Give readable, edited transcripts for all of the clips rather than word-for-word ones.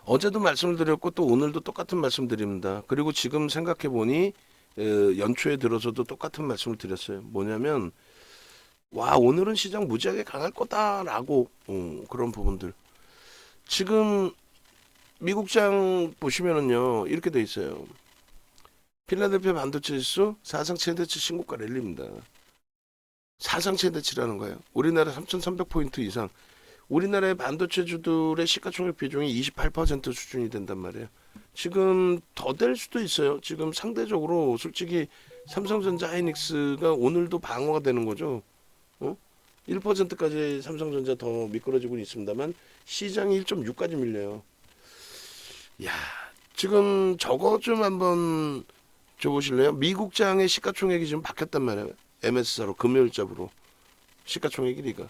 어제도 말씀을 드렸고 또 오늘도 똑같은 말씀 드립니다. 그리고 지금 생각해 보니 연초에 들어서도 똑같은 말씀을 드렸어요. 뭐냐면 와 오늘은 시장 무지하게 강할 거다라고 그런 부분들. 지금 미국장 보시면은요 이렇게 돼 있어요. 필라델피아 반도체 지수 사상 최대치 신고가 랠리입니다. 사상 최대치라는 거예요. 우리나라 3,300포인트 이상. 우리나라의 반도체주들의 시가총액 비중이 28% 수준이 된단 말이에요. 지금 더 될 수도 있어요. 지금 상대적으로 솔직히 삼성전자 하이닉스가 오늘도 방어가 되는 거죠. 1%까지 삼성전자 더 미끄러지고 있습니다만 시장이 1.6까지 밀려요. 야, 지금 저거 좀 한번 줘보실래요? 미국장의 시가총액이 지금 바뀌었단 말이에요. MS사로 금요일자로 시가총액 1위가.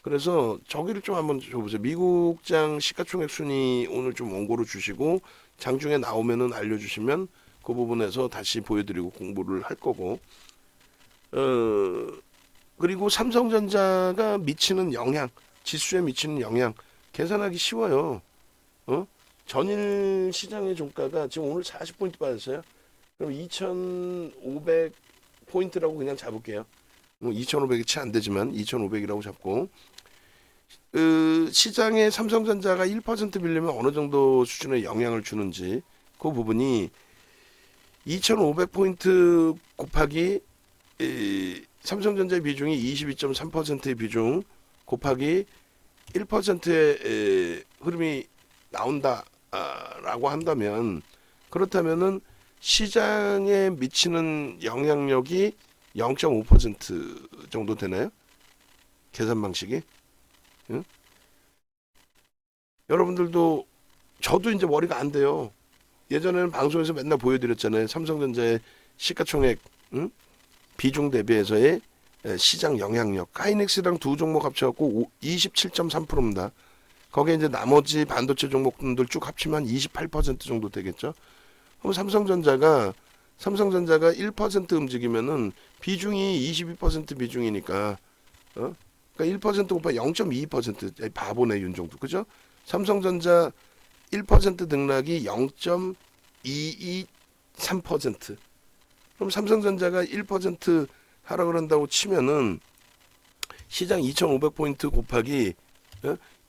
그래서 저기를 좀 한번 줘보세요. 미국장 시가총액 순위 오늘 좀 원고로 주시고 장중에 나오면은 알려주시면 그 부분에서 다시 보여드리고 공부를 할 거고. 그리고 삼성전자가 미치는 영향, 지수에 미치는 영향 계산하기 쉬워요. 전일 시장의 종가가 지금 오늘 40포인트 빠졌어요. 그럼 2,500포인트라고 그냥 잡을게요. 뭐 2,500이 채 안 되지만 2,500이라고 잡고 시장에 삼성전자가 1% 밀리면 어느 정도 수준의 영향을 주는지 그 부분이 2,500포인트 곱하기 삼성전자의 비중이 22.3%의 비중 곱하기 1%의 흐름이 나온다라고 한다면 그렇다면은 시장에 미치는 영향력이 0.5% 정도 되나요? 계산 방식이? 응? 여러분들도 저도 이제 머리가 안 돼요. 예전에는 방송에서 맨날 보여드렸잖아요. 삼성전자의 시가총액 비중 대비해서의 시장 영향력. 하이닉스랑 두 종목 합쳐갖고 27.3%입니다. 거기에 이제 나머지 반도체 종목들 쭉 합치면 28% 정도 되겠죠. 그럼 삼성전자가 1% 움직이면은 비중이 22% 비중이니까 그러니까 1% 곱하기 0.22% 바보네 윤정도 그죠? 삼성전자 1% 등락이 0.223%. 그럼 삼성전자가 1% 하락을 한다고 치면은 시장 2,500포인트 곱하기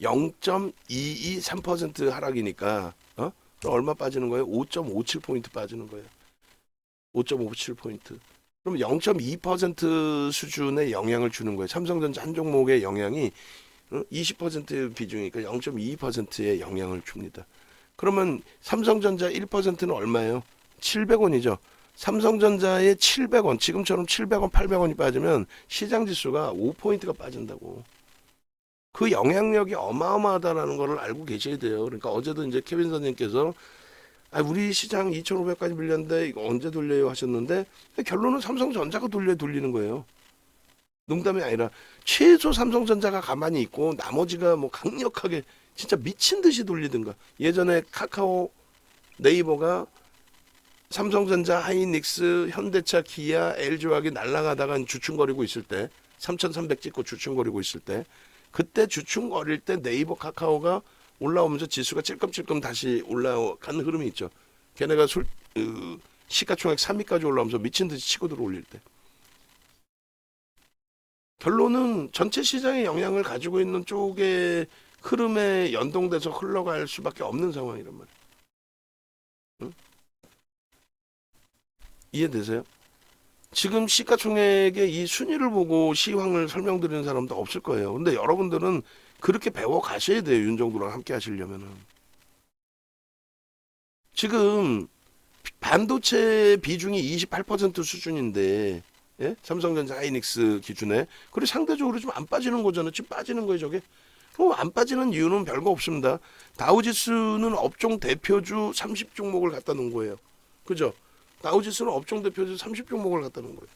0.223% 하락이니까 그럼 얼마 빠지는 거예요? 5.57포인트 빠지는 거예요. 5.57포인트. 그럼 0.2% 수준의 영향을 주는 거예요. 삼성전자 한 종목의 영향이 20% 비중이니까 0.22%의 영향을 줍니다. 그러면 삼성전자 1%는 얼마예요? 700원이죠. 삼성전자의 700원, 지금처럼 700원, 800원이 빠지면 시장 지수가 5포인트가 빠진다고. 그 영향력이 어마어마하다라는 것을 알고 계셔야 돼요. 그러니까 어제도 이제 케빈 선생님께서 우리 시장 2,500까지 밀렸는데 이거 언제 돌려요 하셨는데 결론은 삼성전자가 돌리는 거예요. 농담이 아니라 최소 삼성전자가 가만히 있고 나머지가 뭐 강력하게 진짜 미친 듯이 돌리든가. 예전에 카카오, 네이버가 삼성전자, 하이닉스, 현대차, 기아, LG화학이 날아가다가 주춤거리고 있을 때 3,300 찍고 주춤거리고 있을 때 그때 주춤거릴 때 네이버, 카카오가 올라오면서 지수가 찔끔찔끔 다시 올라가는 흐름이 있죠. 걔네가 시가총액 3위까지 올라오면서 미친 듯이 치고 들어올릴 때. 결론은 전체 시장의 영향을 가지고 있는 쪽의 흐름에 연동돼서 흘러갈 수밖에 없는 상황이란 말이에요. 응? 이해되세요? 지금 시가총액의 이 순위를 보고 시황을 설명드리는 사람도 없을 거예요. 근데 여러분들은 그렇게 배워 가셔야 돼요. 윤정도랑 함께 하시려면은. 지금 반도체 비중이 28% 수준인데 예? 삼성전자 하이닉스 기준에 그리고 상대적으로 좀 안 빠지는 거잖아요. 지금 빠지는 거예요, 저게. 안 빠지는 이유는 별거 없습니다. 다우지수는 업종 대표주 30종목을 갖다 놓은 거예요. 그죠? 다우지수는 업종 대표주 30종목을 갖다 놓은 거예요.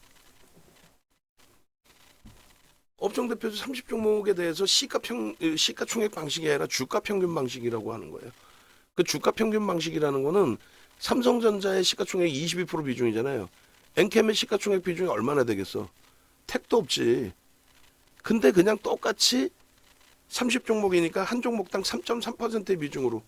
업종 대표주 30종목에 대해서 시가총액 방식이 아니라 주가 평균 방식이라고 하는 거예요. 그 주가 평균 방식이라는 거는 삼성전자의 시가총액 22% 비중이잖아요. 엔캠의 시가총액 비중이 얼마나 되겠어? 택도 없지. 근데 그냥 똑같이 30종목이니까 한 종목당 3.3%의 비중으로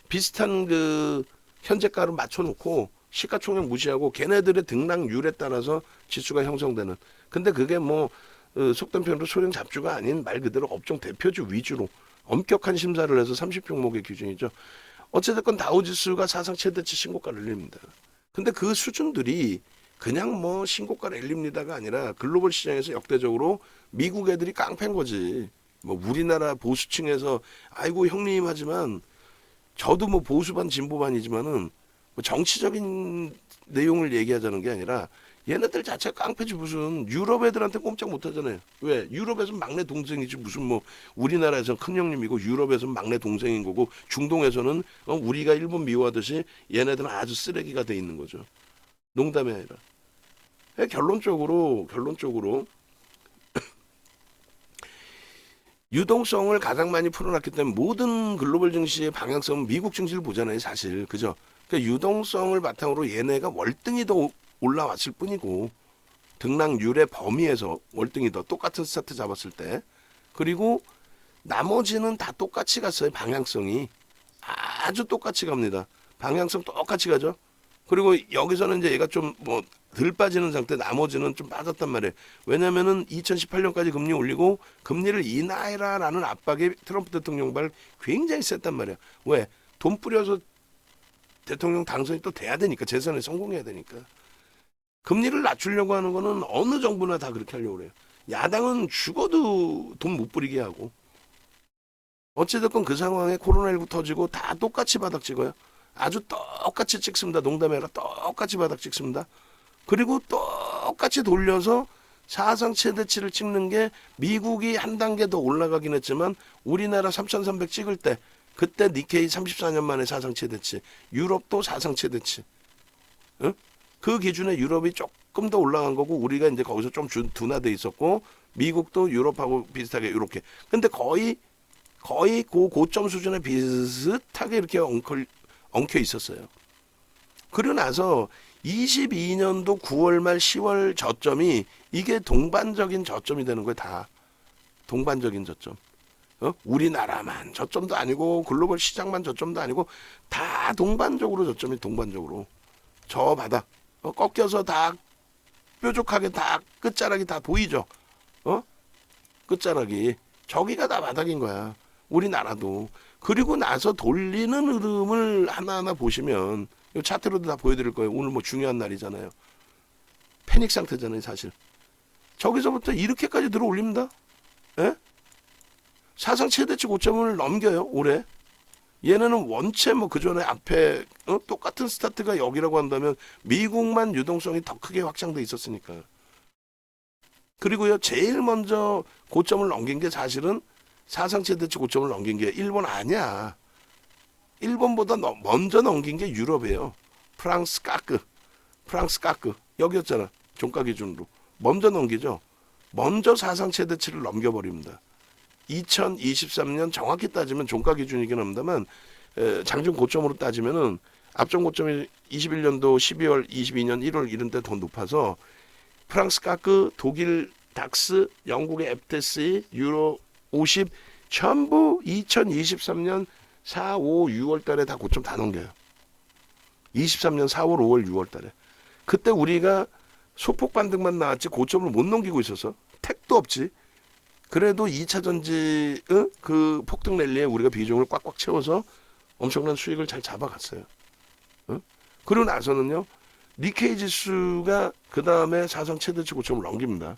비슷한 그 현재가를 맞춰놓고 시가총액 무시하고 걔네들의 등락률에 따라서 지수가 형성되는. 근데 그게 뭐 속된 표현으로 소형 잡주가 아닌 말 그대로 업종 대표주 위주로 엄격한 심사를 해서 30종목의 기준이죠. 어찌됐건 다우지수가 사상 최대치 신고가를 올립니다. 근데 그 수준들이 그냥 뭐 신고가 랠립니다가 아니라 글로벌 시장에서 역대적으로 미국 애들이 깡패인 거지. 뭐 우리나라 보수층에서 아이고 형님 하지만 저도 뭐 보수반 진보반이지만은 뭐 정치적인 내용을 얘기하자는 게 아니라 얘네들 자체가 깡패지. 무슨 유럽 애들한테 꼼짝 못 하잖아요. 왜? 유럽에서는 막내 동생이지 무슨 뭐 우리나라에서는 큰 형님이고 유럽에서는 막내 동생인 거고 중동에서는 우리가 일본 미워하듯이 얘네들은 아주 쓰레기가 돼 있는 거죠. 농담이 아니라. 결론적으로 유동성을 가장 많이 풀어놨기 때문에 모든 글로벌 증시의 방향성은 미국 증시를 보잖아요, 사실. 그죠? 그러니까 유동성을 바탕으로 얘네가 월등히 더 올라왔을 뿐이고 등락률의 범위에서 월등히 더 똑같은 스타트 잡았을 때. 그리고 나머지는 다 똑같이 갔어요. 방향성이 아주 똑같이 갑니다. 방향성 똑같이 가죠. 그리고 여기서는 이제 얘가 좀 뭐 덜 빠지는 상태, 나머지는 좀 빠졌단 말이에요. 왜냐면은 2018년까지 금리 올리고 금리를 인하해라라는 압박이 트럼프 대통령 발 굉장히 셌단 말이야. 왜? 돈 뿌려서 대통령 당선이 또 돼야 되니까, 재선에 성공해야 되니까. 금리를 낮추려고 하는 거는 어느 정부나 다 그렇게 하려고 그래요. 야당은 죽어도 돈 못 뿌리게 하고. 어찌됐건 그 상황에 코로나19 터지고 다 똑같이 바닥 찍어요. 아주 똑같이 찍습니다. 농담이 아니라 똑같이 바닥 찍습니다. 그리고 똑같이 돌려서 사상 최대치를 찍는 게 미국이 한 단계 더 올라가긴 했지만 우리나라 3,300 찍을 때 그때 니케이 34년 만에 사상 최대치, 유럽도 사상 최대치. 응? 그 기준에 유럽이 조금 더 올라간 거고 우리가 이제 거기서 좀 둔화돼 있었고 미국도 유럽하고 비슷하게 이렇게. 근데 거의 그 고점 수준에 비슷하게 이렇게 엉켜 있었어요. 그러고 나서 22년도 9월 말 10월 저점이 이게 동반적인 저점이 되는 거예요. 다 동반적인 저점. 우리나라만 저점도 아니고 글로벌 시장만 저점도 아니고 다 동반적으로 저점이 동반적으로 저 바닥 꺾여서 다 뾰족하게 다 끝자락이 다 보이죠. 끝자락이 저기가 다 바닥인 거야. 우리나라도. 그리고 나서 돌리는 흐름을 하나하나 보시면 이 차트로도 다 보여드릴 거예요. 오늘 뭐 중요한 날이잖아요. 패닉 상태잖아요, 사실. 저기서부터 이렇게까지 들어 올립니다. 예? 사상 최대치 고점을 넘겨요, 올해. 얘네는 원체 뭐 그전에 앞에 똑같은 스타트가 여기라고 한다면 미국만 유동성이 더 크게 확장돼 있었으니까. 그리고요, 제일 먼저 고점을 넘긴 게 사실은 사상 최대치 고점을 넘긴 게 일본 아니야. 일본보다 먼저 넘긴 게 유럽이에요. 프랑스 까크 여기였잖아. 종가 기준으로 먼저 넘기죠. 먼저 사상 최대치를 넘겨버립니다. 2023년 정확히 따지면 종가 기준이긴 합니다만 장중 고점으로 따지면은 앞전 고점이 21년도 12월, 22년 1월 이런 때 더 높아서 프랑스 까크, 독일 닥스, 영국의 FTSE, 유로 50 전부 2023년 4, 5, 6월 달에 다 고점 다 넘겨요. 23년 4월, 5월, 6월 달에. 그때 우리가 소폭 반등만 나왔지 고점을 못 넘기고 있어서 택도 없지. 그래도 2차 전지 그 폭등 랠리에 우리가 비중을 꽉꽉 채워서 엄청난 수익을 잘 잡아갔어요. 그러고 나서는요. 니케이 지수가 그 다음에 사상 최대치 고점을 넘깁니다.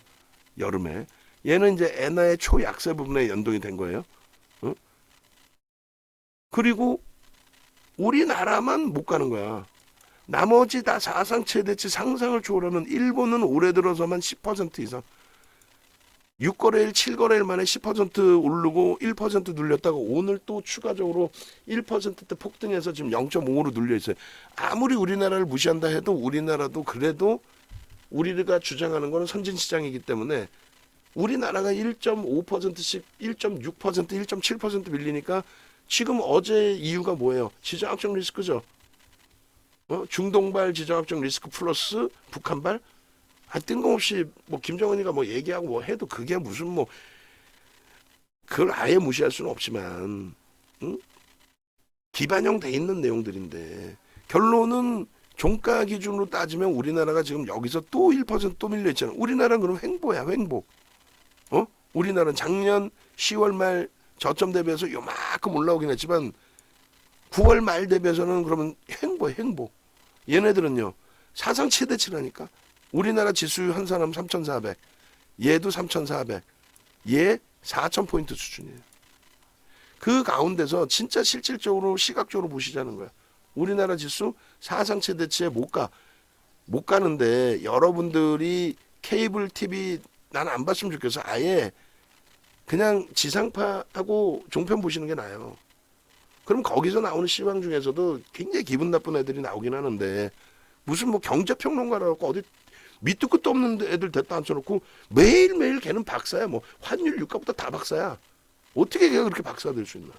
여름에. 얘는 이제 엔화의 초약세 부분에 연동이 된 거예요. 그리고 우리나라만 못 가는 거야. 나머지 다 사상 최대치 상상을 초월하는 일본은 올해 들어서만 10% 이상. 6거래일, 7거래일 만에 10% 오르고 1% 눌렸다가 오늘 또 추가적으로 1%대 폭등해서 지금 0.5로 눌려 있어요. 아무리 우리나라를 무시한다 해도 우리나라도 그래도 우리가 주장하는 거는 선진시장이기 때문에 우리나라가 1.5%씩 1.6%, 1.7% 밀리니까 지금 어제 이유가 뭐예요? 지정학적 리스크죠. 중동발 지정학적 리스크 플러스 북한발? 뜬금없이 뭐 김정은이가 뭐 얘기하고 뭐 해도 그게 무슨 뭐 그걸 아예 무시할 수는 없지만 기반형돼 있는 내용들인데 결론은 종가 기준으로 따지면 우리나라가 지금 여기서 또 1%또 밀려 있잖아. 우리나라는 그럼 횡보야, 횡보. 우리나라는 작년 10월 말 저점 대비해서 요만큼 올라오긴 했지만 9월 말 대비해서는 그러면 횡보야, 횡보. 얘네들은요 사상 최대치라니까. 우리나라 지수 한 사람 3,400, 얘도 3,400, 얘 4,000포인트 수준이에요. 그 가운데서 진짜 실질적으로 시각적으로 보시자는 거야. 우리나라 지수 사상 최대치에 못 가는데 여러분들이 케이블 TV 난 안 봤으면 좋겠어. 아예 그냥 지상파하고 종편 보시는 게 나아요. 그럼 거기서 나오는 시황 중에서도 굉장히 기분 나쁜 애들이 나오긴 하는데 무슨 뭐 경제평론가라고 어디 밑도 끝도 없는 애들 됐다 앉혀놓고 매일매일 걔는 박사야. 뭐 환율 유가보다 다 박사야. 어떻게 걔가 그렇게 박사 될 수 있나?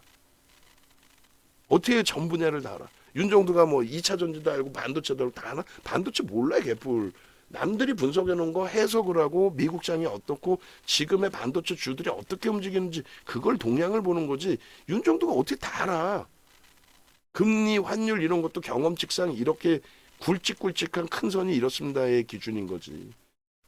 어떻게 전 분야를 다 알아? 윤정두가 뭐 2차 전지도 알고 반도체도 알고 다 아나? 반도체 몰라요, 개뿔. 남들이 분석해 놓은 거 해석을 하고 미국장이 어떻고 지금의 반도체 주들이 어떻게 움직이는지 그걸 동향을 보는 거지. 윤정두가 어떻게 다 알아? 금리, 환율 이런 것도 경험칙상 이렇게 굵직굵직한 큰 선이 이렇습니다의 기준인 거지.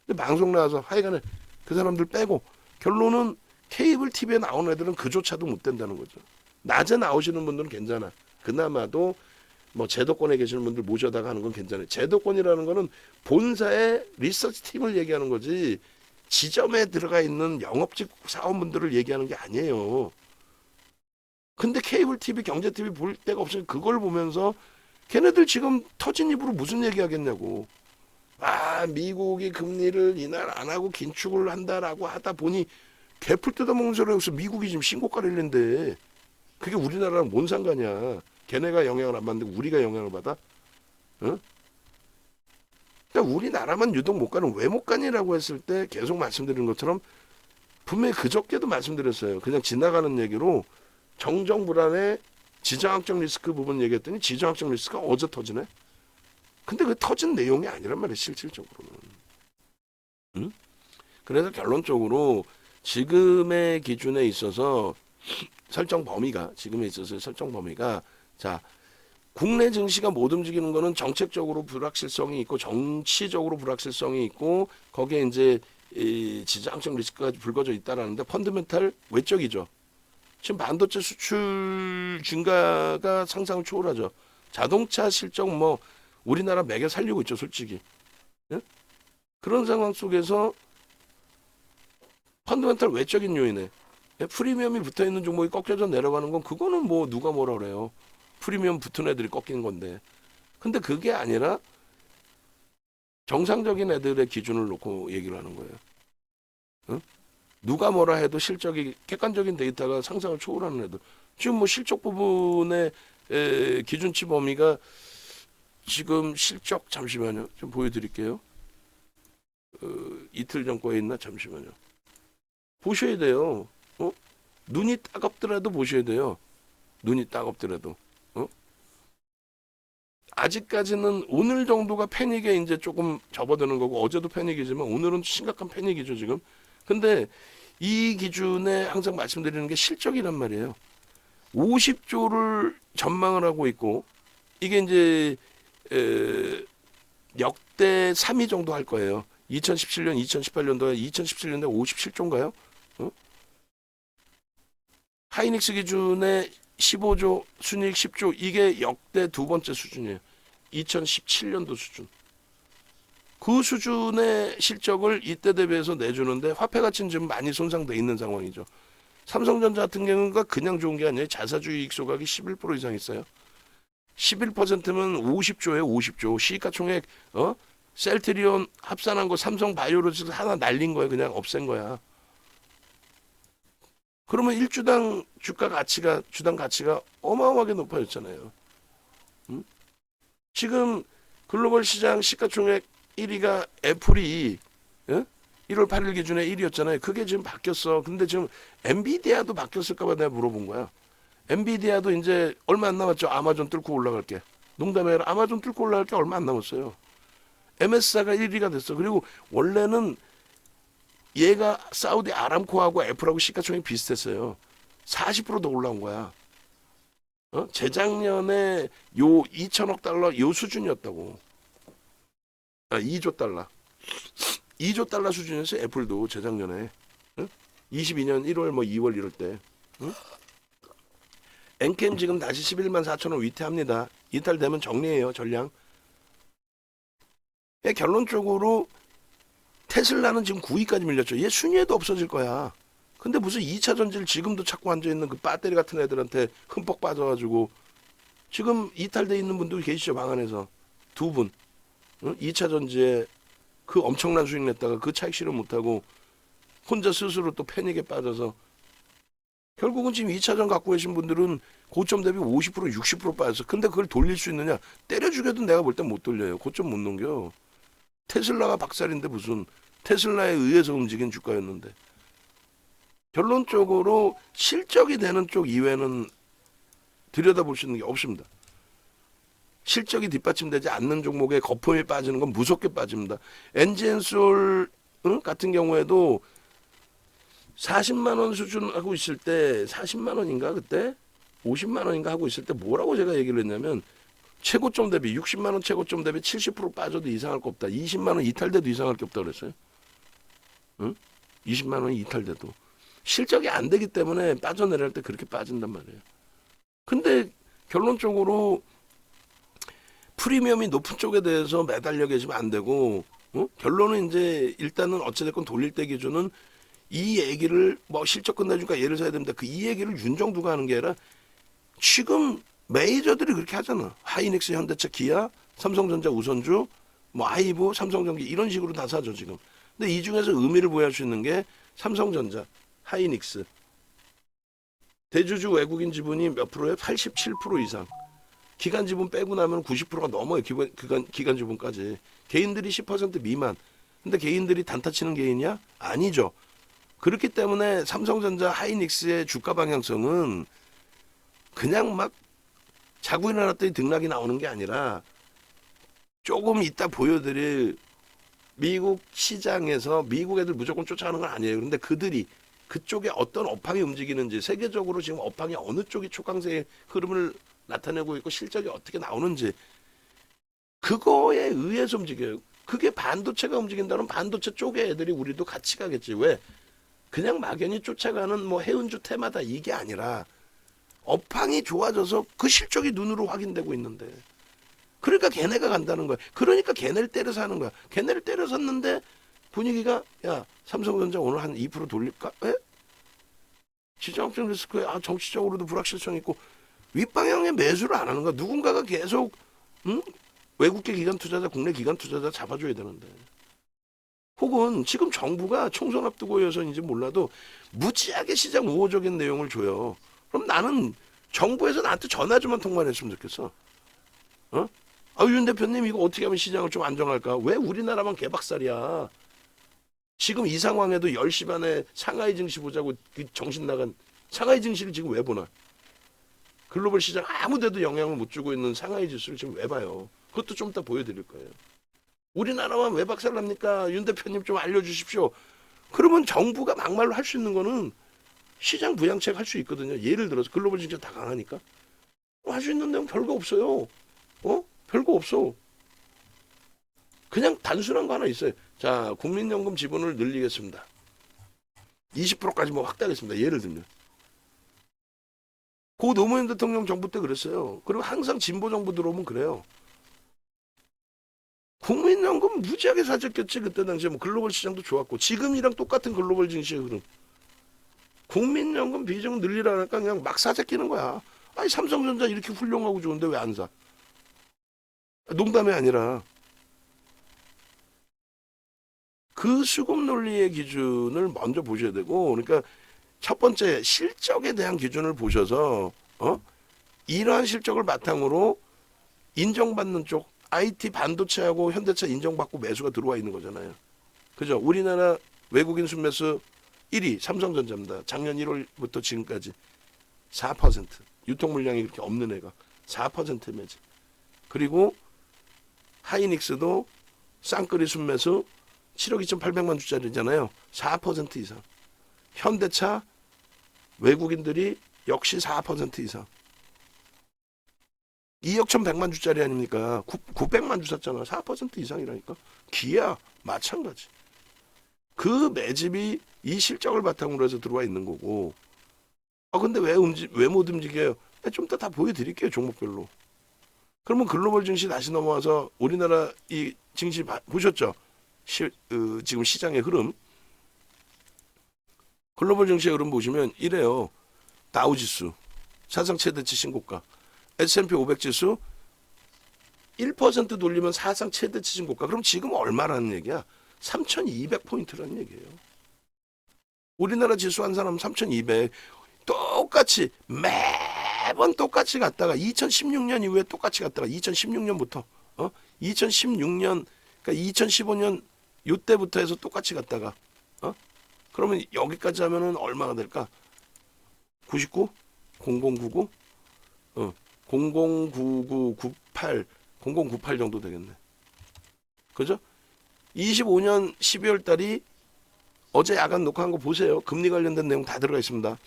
근데 방송 나와서 하여간에 그 사람들 빼고 결론은 케이블 TV에 나오는 애들은 그조차도 못 된다는 거죠. 낮에 나오시는 분들은 괜찮아. 그나마도 뭐 제도권에 계시는 분들 모셔다가 하는 건 괜찮아요. 제도권이라는 거는 본사의 리서치 팀을 얘기하는 거지 지점에 들어가 있는 영업직 사원분들을 얘기하는 게 아니에요. 근데 케이블 TV, 경제 TV 볼 데가 없으니까 그걸 보면서 걔네들 지금 터진 입으로 무슨 얘기하겠냐고. 아, 미국이 금리를 인하 안 하고 긴축을 한다라고 하다 보니 개풀 뜯어먹는 소리 여기서 미국이 지금 신고가를 일는데 그게 우리나라랑 뭔 상관이야. 걔네가 영향을 안 받는데 우리가 영향을 받아? 어? 그러니까 우리나라만 유독 못 가는 왜 못 가니라고 했을 때 계속 말씀드린 것처럼 분명히 그저께도 말씀드렸어요. 그냥 지나가는 얘기로 정정불안의 지정학적 리스크 부분 얘기했더니 지정학적 리스크가 어제 터지네? 근데 그 터진 내용이 아니란 말이에요, 실질적으로는. 응? 그래서 결론적으로 지금의 기준에 있어서 설정 범위가 자, 국내 증시가 못 움직이는 거는 정책적으로 불확실성이 있고 정치적으로 불확실성이 있고 거기에 이제 이 지정학적 리스크가 불거져 있다라는데 펀더멘탈 외적이죠. 지금 반도체 수출 증가가 상상을 초월하죠. 자동차 실적 뭐 우리나라 매겨 살리고 있죠, 솔직히. 예? 그런 상황 속에서 펀더멘탈 외적인 요인에 프리미엄이 붙어있는 종목이 꺾여져 내려가는 건 그거는 뭐 누가 뭐라 그래요. 프리미엄 붙은 애들이 꺾이는 건데. 근데 그게 아니라 정상적인 애들의 기준을 놓고 얘기를 하는 거예요. 응? 누가 뭐라 해도 실적이 객관적인 데이터가 상상을 초월하는 애들. 지금 뭐 실적 부분의 기준치 범위가 지금 실적 잠시만요. 좀 보여드릴게요. 이틀 전 거에 있나? 잠시만요. 보셔야 돼요. 눈이 따갑더라도 보셔야 돼요. 눈이 따갑더라도. 아직까지는 오늘 정도가 패닉에 이제 조금 접어드는 거고 어제도 패닉이지만 오늘은 심각한 패닉이죠 지금. 근데 이 기준에 항상 말씀드리는 게 실적이란 말이에요. 50조를 전망을 하고 있고 이게 이제 역대 3위 정도 할 거예요. 2017년, 2018년도에 2017년도에 57조인가요? 하이닉스 기준에 15조, 순이익 10조 이게 역대 두 번째 수준이에요. 2017년도 수준. 그 수준의 실적을 이때 대비해서 내주는데 화폐 가치는 지금 많이 손상돼 있는 상황이죠. 삼성전자 같은 경우가 그냥 좋은 게 아니에요. 자사주 이익 소각이 11% 이상 있어요. 11%면 50조예요. 50조. 시가총액 셀트리온 합산한 거 삼성 바이오로직 하나 날린 거예요. 그냥 없앤 거야. 그러면 일주당 주당 가치가 어마어마하게 높아졌잖아요. 지금 글로벌 시장 시가총액 1위가 애플이 1월 8일 기준에 1위였잖아요. 그게 지금 바뀌었어. 근데 지금 엔비디아도 바뀌었을까봐 내가 물어본 거야. 엔비디아도 이제 얼마 안 남았죠. 아마존 뚫고 올라갈게. 농담이 아니라 아마존 뚫고 올라갈 게 얼마 안 남았어요. MS사가 1위가 됐어. 그리고 원래는 얘가 사우디 아람코하고 애플하고 시가총액이 비슷했어요. 40%더 올라온 거야. 재작년에 요 2천억 달러 요 수준이었다고. 2조 달러. 2조 달러 수준이었어요. 애플도 재작년에. 22년 1월 뭐 2월 이럴 때. 엔캠 지금 다시 11만 4천 원 위태합니다. 이탈되면 정리해요. 전량. 결론적으로 테슬라는 지금 9위까지 밀렸죠. 얘 순위에도 없어질 거야. 근데 무슨 2차 전지를 지금도 찾고 앉아있는 그 배터리 같은 애들한테 흠뻑 빠져가지고 지금 이탈돼 있는 분도 계시죠. 방 안에서. 두 분. 2차 전지에 그 엄청난 수익 냈다가 그 차익 실현 못하고 혼자 스스로 또 패닉에 빠져서 결국은 지금 2차전 갖고 계신 분들은 고점 대비 50% 60% 빠졌어. 근데 그걸 돌릴 수 있느냐? 때려 죽여도 내가 볼 땐 못 돌려요. 고점 못 넘겨. 테슬라가 박살인데 무슨 테슬라에 의해서 움직인 주가였는데. 결론적으로 실적이 되는 쪽 이외에는 들여다볼 수 있는 게 없습니다. 실적이 뒷받침되지 않는 종목에 거품이 빠지는 건 무섭게 빠집니다. 엔지엔솔 같은 경우에도 40만 원 수준 하고 있을 때 40만 원인가 그때 50만 원인가 하고 있을 때 뭐라고 제가 얘기를 했냐면 최고점 대비 60만 원 최고점 대비 70% 빠져도 이상할 거 없다. 20만 원 이탈돼도 이상할 게 없다 그랬어요. 20만 원이 이탈돼도 실적이 안 되기 때문에 빠져내릴 때 그렇게 빠진단 말이에요. 근데 결론적으로 프리미엄이 높은 쪽에 대해서 매달려 계시면 안 되고 결론은 이제 일단은 어찌됐건 돌릴 때 기준은 이 얘기를 뭐 실적 끝내주니까 얘를 사야 됩니다. 그 이 얘기를 윤정두가 하는 게 아니라 지금 메이저들이 그렇게 하잖아. 하이닉스, 현대차, 기아, 삼성전자, 우선주, 뭐 아이브, 삼성전기 이런 식으로 다 사죠 지금. 근데 이 중에서 의미를 부여할 수 있는 게 삼성전자, 하이닉스. 대주주 외국인 지분이 몇 프로에 87% 이상. 기관 지분 빼고 나면 90%가 넘어요. 기관 지분까지. 개인들이 10% 미만. 근데 개인들이 단타 치는 개인이야? 아니죠. 그렇기 때문에 삼성전자 하이닉스의 주가 방향성은 그냥 막 자고 일어났더니 등락이 나오는 게 아니라 조금 이따 보여드릴 미국 시장에서 미국 애들 무조건 쫓아가는 건 아니에요. 그런데 그들이 그쪽에 어떤 업황이 움직이는지 세계적으로 지금 업황이 어느 쪽이 초강세의 흐름을 나타내고 있고 실적이 어떻게 나오는지 그거에 의해서 움직여요. 그게 반도체가 움직인다면 반도체 쪽의 애들이 우리도 같이 가겠지. 왜? 그냥 막연히 쫓아가는 뭐 해운주 테마다 이게 아니라 업황이 좋아져서 그 실적이 눈으로 확인되고 있는데 그러니까 걔네가 간다는 거야. 그러니까 걔네를 때려서 하는 거야. 걔네를 때려서 샀는데 분위기가 야 삼성전자 오늘 한 2% 돌릴까? 에? 시장업종 리스크에 정치적으로도 불확실성 있고 윗방향의 매수를 안 하는 거야. 누군가가 계속 외국계 기관 투자자, 국내 기관 투자자 잡아줘야 되는데. 혹은 지금 정부가 총선 앞두고 여서인지 몰라도 무지하게 시장 우호적인 내용을 줘요. 그럼 나는 정부에서 나한테 전화 좀만 통화를 했으면 좋겠어. 윤 대표님 이거 어떻게 하면 시장을 좀 안정할까? 왜 우리나라만 개박살이야? 지금 이 상황에도 10시 반에 상하이 증시 보자고 정신 나간 상하이 증시를 지금 왜 보나? 글로벌 시장 아무 데도 영향을 못 주고 있는 상하이 지수를 지금 왜 봐요? 그것도 좀 이따 보여드릴 거예요. 우리나라만 왜 박살납니까? 윤 대표님 좀 알려주십시오. 그러면 정부가 막말로 할 수 있는 거는 시장 부양책 할 수 있거든요. 예를 들어서 글로벌 증시 다 강하니까 할 수 있는 내용 별거 없어요. 별거 없어. 그냥 단순한 거 하나 있어요. 자, 국민연금 지분을 늘리겠습니다. 20%까지 뭐 확대하겠습니다. 예를 들면. 고 노무현 대통령 정부 때 그랬어요. 그리고 항상 진보 정부 들어오면 그래요. 국민연금 무지하게 사줬겠지. 그때 당시에 뭐 글로벌 시장도 좋았고 지금이랑 똑같은 글로벌 증시의 흐름. 국민연금 비중 늘리라니까 그냥 막 사재끼는 거야. 아니 삼성전자 이렇게 훌륭하고 좋은데 왜 안 사? 농담이 아니라 그 수급 논리의 기준을 먼저 보셔야 되고 그러니까 첫 번째 실적에 대한 기준을 보셔서 이러한 실적을 바탕으로 인정받는 쪽 IT 반도체하고 현대차 인정받고 매수가 들어와 있는 거잖아요. 그죠? 우리나라 외국인 순매수 1위 삼성전자입니다. 작년 1월부터 지금까지 4%. 유통 물량이 그렇게 없는 애가 4% 매직. 그리고 하이닉스도 쌍끌이 순매수 7억 2,800만 주짜리잖아요. 4% 이상. 현대차 외국인들이 역시 4% 이상. 2억 1,100만 주짜리 아닙니까? 900만 주 샀잖아. 4% 이상이라니까. 기아 마찬가지. 그 매집이 이 실적을 바탕으로 해서 들어와 있는 거고. 근데 왜 못 움직여요? 좀 이따 다 보여드릴게요. 종목별로. 그러면 글로벌 증시 다시 넘어와서 우리나라 이 증시 보셨죠? 지금 시장의 흐름. 글로벌 증시의 흐름 보시면 이래요. 다우지수 사상 최대치 신고가. S&P 500 지수 1% 돌리면 사상 최대치 신고가. 그럼 지금 얼마라는 얘기야? 3,200포인트라는 얘기예요. 우리나라 지수 한 사람 3,200. 똑같이 매번 똑같이 갔다가 2016년 이후에 똑같이 갔다가 2016년부터 2016년 그러니까 2015년 요때부터 해서 똑같이 갔다가 그러면 여기까지 하면은 얼마가 될까? 99 0099 009998 0098 정도 되겠네. 그죠? 25년 12월 달이 어제 야간 녹화한 거 보세요. 금리 관련된 내용 다 들어가 있습니다.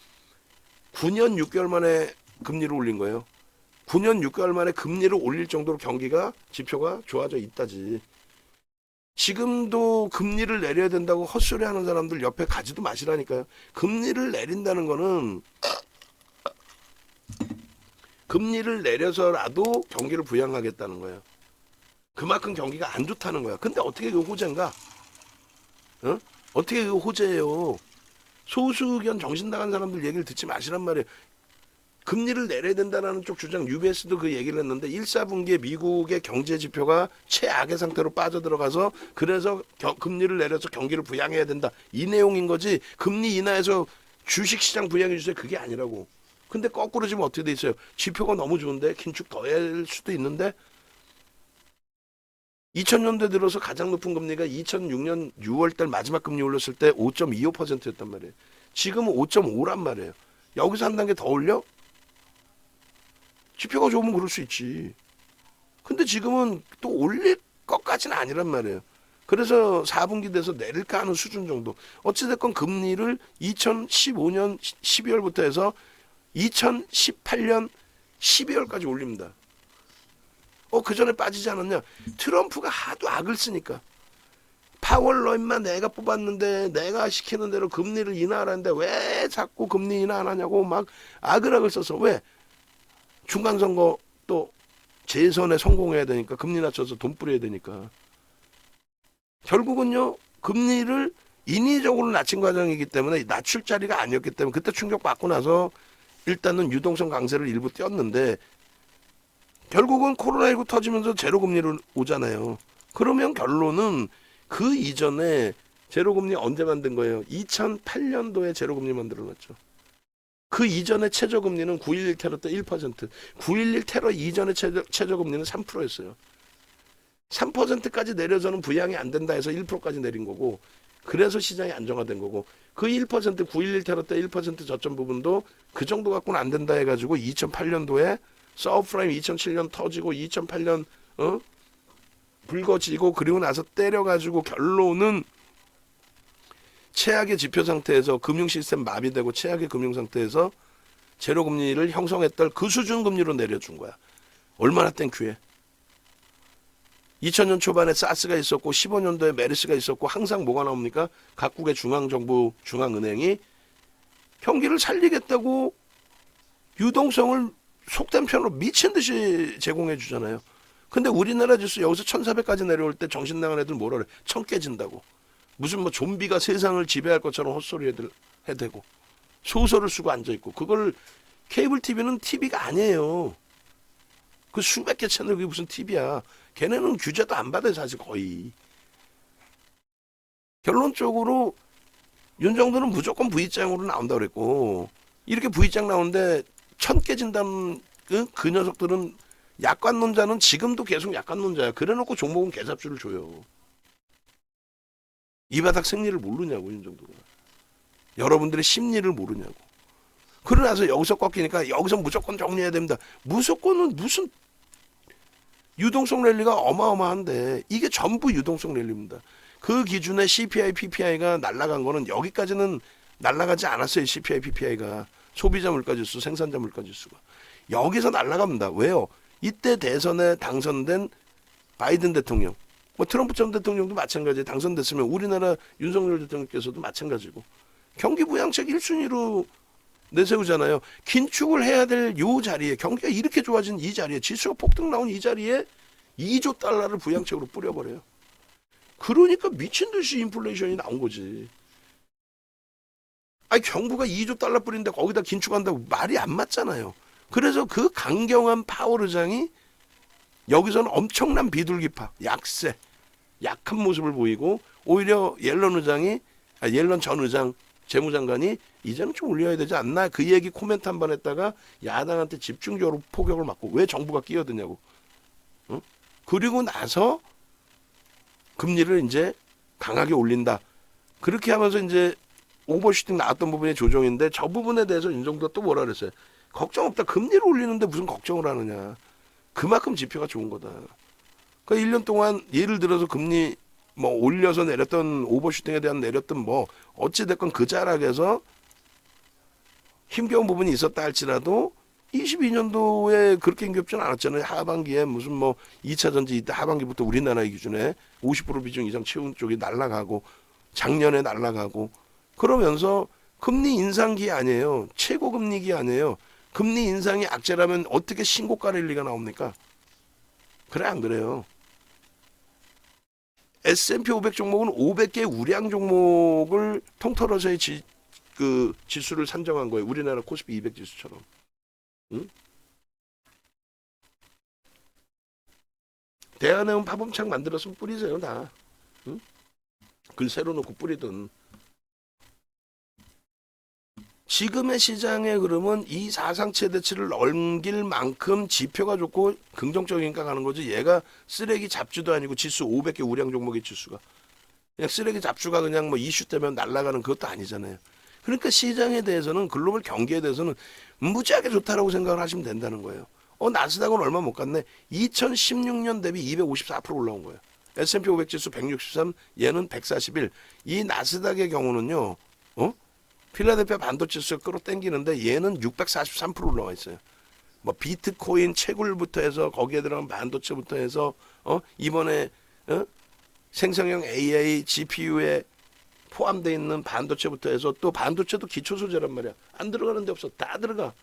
9년 6개월 만에 금리를 올린 거예요. 9년 6개월 만에 금리를 올릴 정도로 경기가 지표가 좋아져 있다지. 지금도 금리를 내려야 된다고 헛소리 하는 사람들 옆에 가지도 마시라니까요. 금리를 내린다는 거는 금리를 내려서라도 경기를 부양하겠다는 거예요. 그만큼 경기가 안 좋다는 거야. 근데 어떻게 그 호재인가? 어떻게 그 호재예요? 소수 의견 정신 나간 사람들 얘기를 듣지 마시란 말이에요. 금리를 내려야 된다는 쪽 주장 UBS도 그 얘기를 했는데 1, 4분기에 미국의 경제 지표가 최악의 상태로 빠져들어가서 그래서 금리를 내려서 경기를 부양해야 된다. 이 내용인 거지. 금리 인하해서 주식시장 부양해 주세요. 그게 아니라고. 근데 거꾸로 지금 어떻게 돼 있어요? 지표가 너무 좋은데 긴축 더 할 수도 있는데 2000년대 들어서 가장 높은 금리가 2006년 6월달 마지막 금리 올렸을 때 5.25%였단 말이에요. 지금은 5.5란 말이에요. 여기서 한 단계 더 올려? 지표가 좋으면 그럴 수 있지. 근데 지금은 또 올릴 것까지는 아니란 말이에요. 그래서 4분기 돼서 내릴까 하는 수준 정도. 어찌됐건 금리를 2015년 12월부터 해서 2018년 12월까지 올립니다. 그 전에 빠지지 않았냐? 트럼프가 하도 악을 쓰니까. 파월 너 임마 내가 뽑았는데 내가 시키는 대로 금리를 인하하라는데 왜 자꾸 금리 인하 안 하냐고 막 악을 써서 왜? 중간선거 또 재선에 성공해야 되니까 금리 낮춰서 돈 뿌려야 되니까. 결국은요. 금리를 인위적으로 낮춘 과정이기 때문에 낮출 자리가 아니었기 때문에 그때 충격받고 나서 일단은 유동성 강세를 일부 띄었는데 결국은 코로나19 터지면서 제로금리로 오잖아요. 그러면 결론은 그 이전에 제로금리 언제 만든 거예요? 2008년도에 제로금리 만들어놨죠. 그 이전에 최저금리는 9.11 테러 때 1%, 9.11 테러 이전에 최저금리는 3%였어요. 3%까지 내려서는 부양이 안 된다 해서 1%까지 내린 거고 그래서 시장이 안정화된 거고 그 1%, 9.11 테러 때 1% 저점 부분도 그 정도 갖고는 안 된다 해가지고 2008년도에 서브프라임 2007년 터지고 2008년 불거지고 그리고 나서 때려가지고 결론은 최악의 지표 상태에서 금융 시스템 마비되고 최악의 금융 상태에서 제로금리를 형성했던 그 수준 금리로 내려준 거야. 얼마나 땡큐해. 2000년 초반에 사스가 있었고 15년도에 메르스가 있었고 항상 뭐가 나옵니까? 각국의 중앙정부, 중앙은행이 경기를 살리겠다고 유동성을 속된 편으로 미친 듯이 제공해 주잖아요. 근데 우리나라 지수 여기서 1400까지 내려올 때 정신 나간 애들 뭐라 그래? 천 깨진다고. 무슨 뭐 좀비가 세상을 지배할 것처럼 헛소리 해대고 소설을 쓰고 앉아있고 그걸 케이블 TV는 TV가 아니에요. 그 수백 개 채널 그게 무슨 TV야. 걔네는 규제도 안 받아요 사실 거의. 결론적으로 윤정도는 무조건 V장으로 나온다고 그랬고 이렇게 V장 나오는데 천 깨진다는 그 녀석들은 약관론자는 지금도 계속 약관론자야. 그래놓고 종목은 개잡주를 줘요. 이 바닥 승리를 모르냐고 윤정도가. 여러분들의 심리를 모르냐고. 그러고 나서 여기서 꺾이니까 여기서 무조건 정리해야 됩니다. 무조건은 무슨 유동성 랠리가 어마어마한데 이게 전부 유동성 랠리입니다. 그 기준에 CPI, PPI가 날아간 거는 여기까지는 날아가지 않았어요. CPI, PPI가. 소비자 물가지수, 생산자 물가지수가. 여기서 날아갑니다. 왜요? 이때 대선에 당선된 바이든 대통령, 뭐 트럼프 전 대통령도 마찬가지에 당선됐으면 우리나라 윤석열 대통령께서도 마찬가지고 경기 부양책 1순위로 내세우잖아요. 긴축을 해야 될 요 자리에, 경기가 이렇게 좋아진 이 자리에, 지수가 폭등 나온 이 자리에 2조 달러를 부양책으로 뿌려버려요. 그러니까 미친 듯이 인플레이션이 나온 거지. 아니 정부가 2조 달러 뿌리는데 거기다 긴축한다고 말이 안 맞잖아요. 그래서 그 강경한 파월 의장이 여기서는 엄청난 비둘기파, 약세, 약한 모습을 보이고 오히려 옐런 전 의장, 재무장관이 이제는 좀 올려야 되지 않나, 그 얘기 코멘트 한 번 했다가 야당한테 집중적으로 포격을 맞고 왜 정부가 끼어드냐고. 응? 그리고 나서 금리를 이제 강하게 올린다. 그렇게 하면서 이제 오버슈팅 나왔던 부분이 조정인데 저 부분에 대해서 윤정부가 또 뭐라 그랬어요. 걱정 없다. 금리를 올리는데 무슨 걱정을 하느냐. 그만큼 지표가 좋은 거다. 그러니까 1년 동안 예를 들어서 금리 뭐 올려서 내렸던, 오버슈팅에 대한 내렸던 뭐 어찌됐건 그 자락에서 힘겨운 부분이 있었다 할지라도 22년도에 그렇게 힘겹지는 않았잖아요. 하반기에 무슨 뭐 2차 전지 이때 하반기부터 우리나라의 기준에 50% 비중 이상 채운 쪽이 날아가고 작년에 날아가고 그러면서 금리 인상기 아니에요. 최고 금리기 아니에요. 금리 인상이 악재라면 어떻게 신고가 랠리가 나옵니까? 그래 안 그래요? S&P 500 종목은 500개 우량 종목을 통틀어서의 지수를 산정한 거예요. 우리나라 코스피 200 지수처럼. 응? 대한해운 파범창 만들었으면 뿌리세요 다. 응? 글 새로 놓고 뿌리든. 지금의 시장의 흐름은 이 사상 최대치를 넘길 만큼 지표가 좋고 긍정적인가 가는 거지. 얘가 쓰레기 잡주도 아니고 지수 500개 우량 종목의 지수가 그냥 쓰레기 잡주가 그냥 뭐 이슈 때문에 날아가는 그것도 아니잖아요. 그러니까 시장에 대해서는, 글로벌 경기에 대해서는 무지하게 좋다라고 생각을 하시면 된다는 거예요. 나스닥은 얼마 못 갔네. 2016년 대비 254% 올라온 거예요. S&P 500 지수 163, 얘는 141. 이 나스닥의 경우는요. 필라델피아 반도체 지수가 끌어당기는데 얘는 643% 올라와 있어요. 뭐 비트코인 채굴부터 해서 거기에 들어간 반도체부터 해서 이번에 생성형 AI GPU에 포함되어 있는 반도체부터 해서, 또 반도체도 기초 소재란 말이야. 안 들어가는 데 없어. 다 들어가.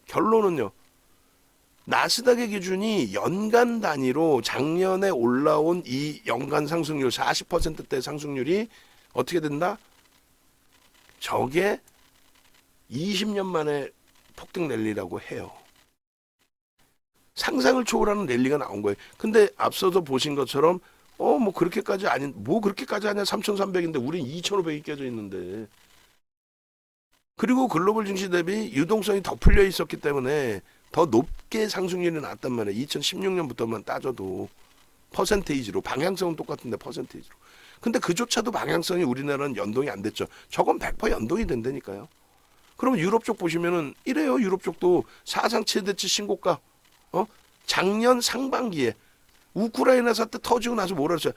결론은요. 나스닥의 기준이 연간 단위로 작년에 올라온 이 연간 상승률 40%대 상승률이 어떻게 된다? 저게 20년 만에 폭등 랠리라고 해요. 상상을 초월하는 랠리가 나온 거예요. 근데 앞서서 보신 것처럼 뭐 그렇게까지 뭐 그렇게까지 하냐. 3,300인데 우린 2,500이 깨져 있는데. 그리고 글로벌 증시 대비 유동성이 더 풀려 있었기 때문에 더 높게 상승률이 났단 말이에요. 2016년부터만 따져도 퍼센테이지로. 방향성은 똑같은데 퍼센테이지로. 근데 그조차도 방향성이 우리나라는 연동이 안 됐죠. 저건 100% 연동이 된다니까요. 그러면 유럽 쪽 보시면은 이래요. 유럽 쪽도 사상 최대치 신고가. 작년 상반기에 우크라이나 사태 터지고 나서 뭐라 그랬어요?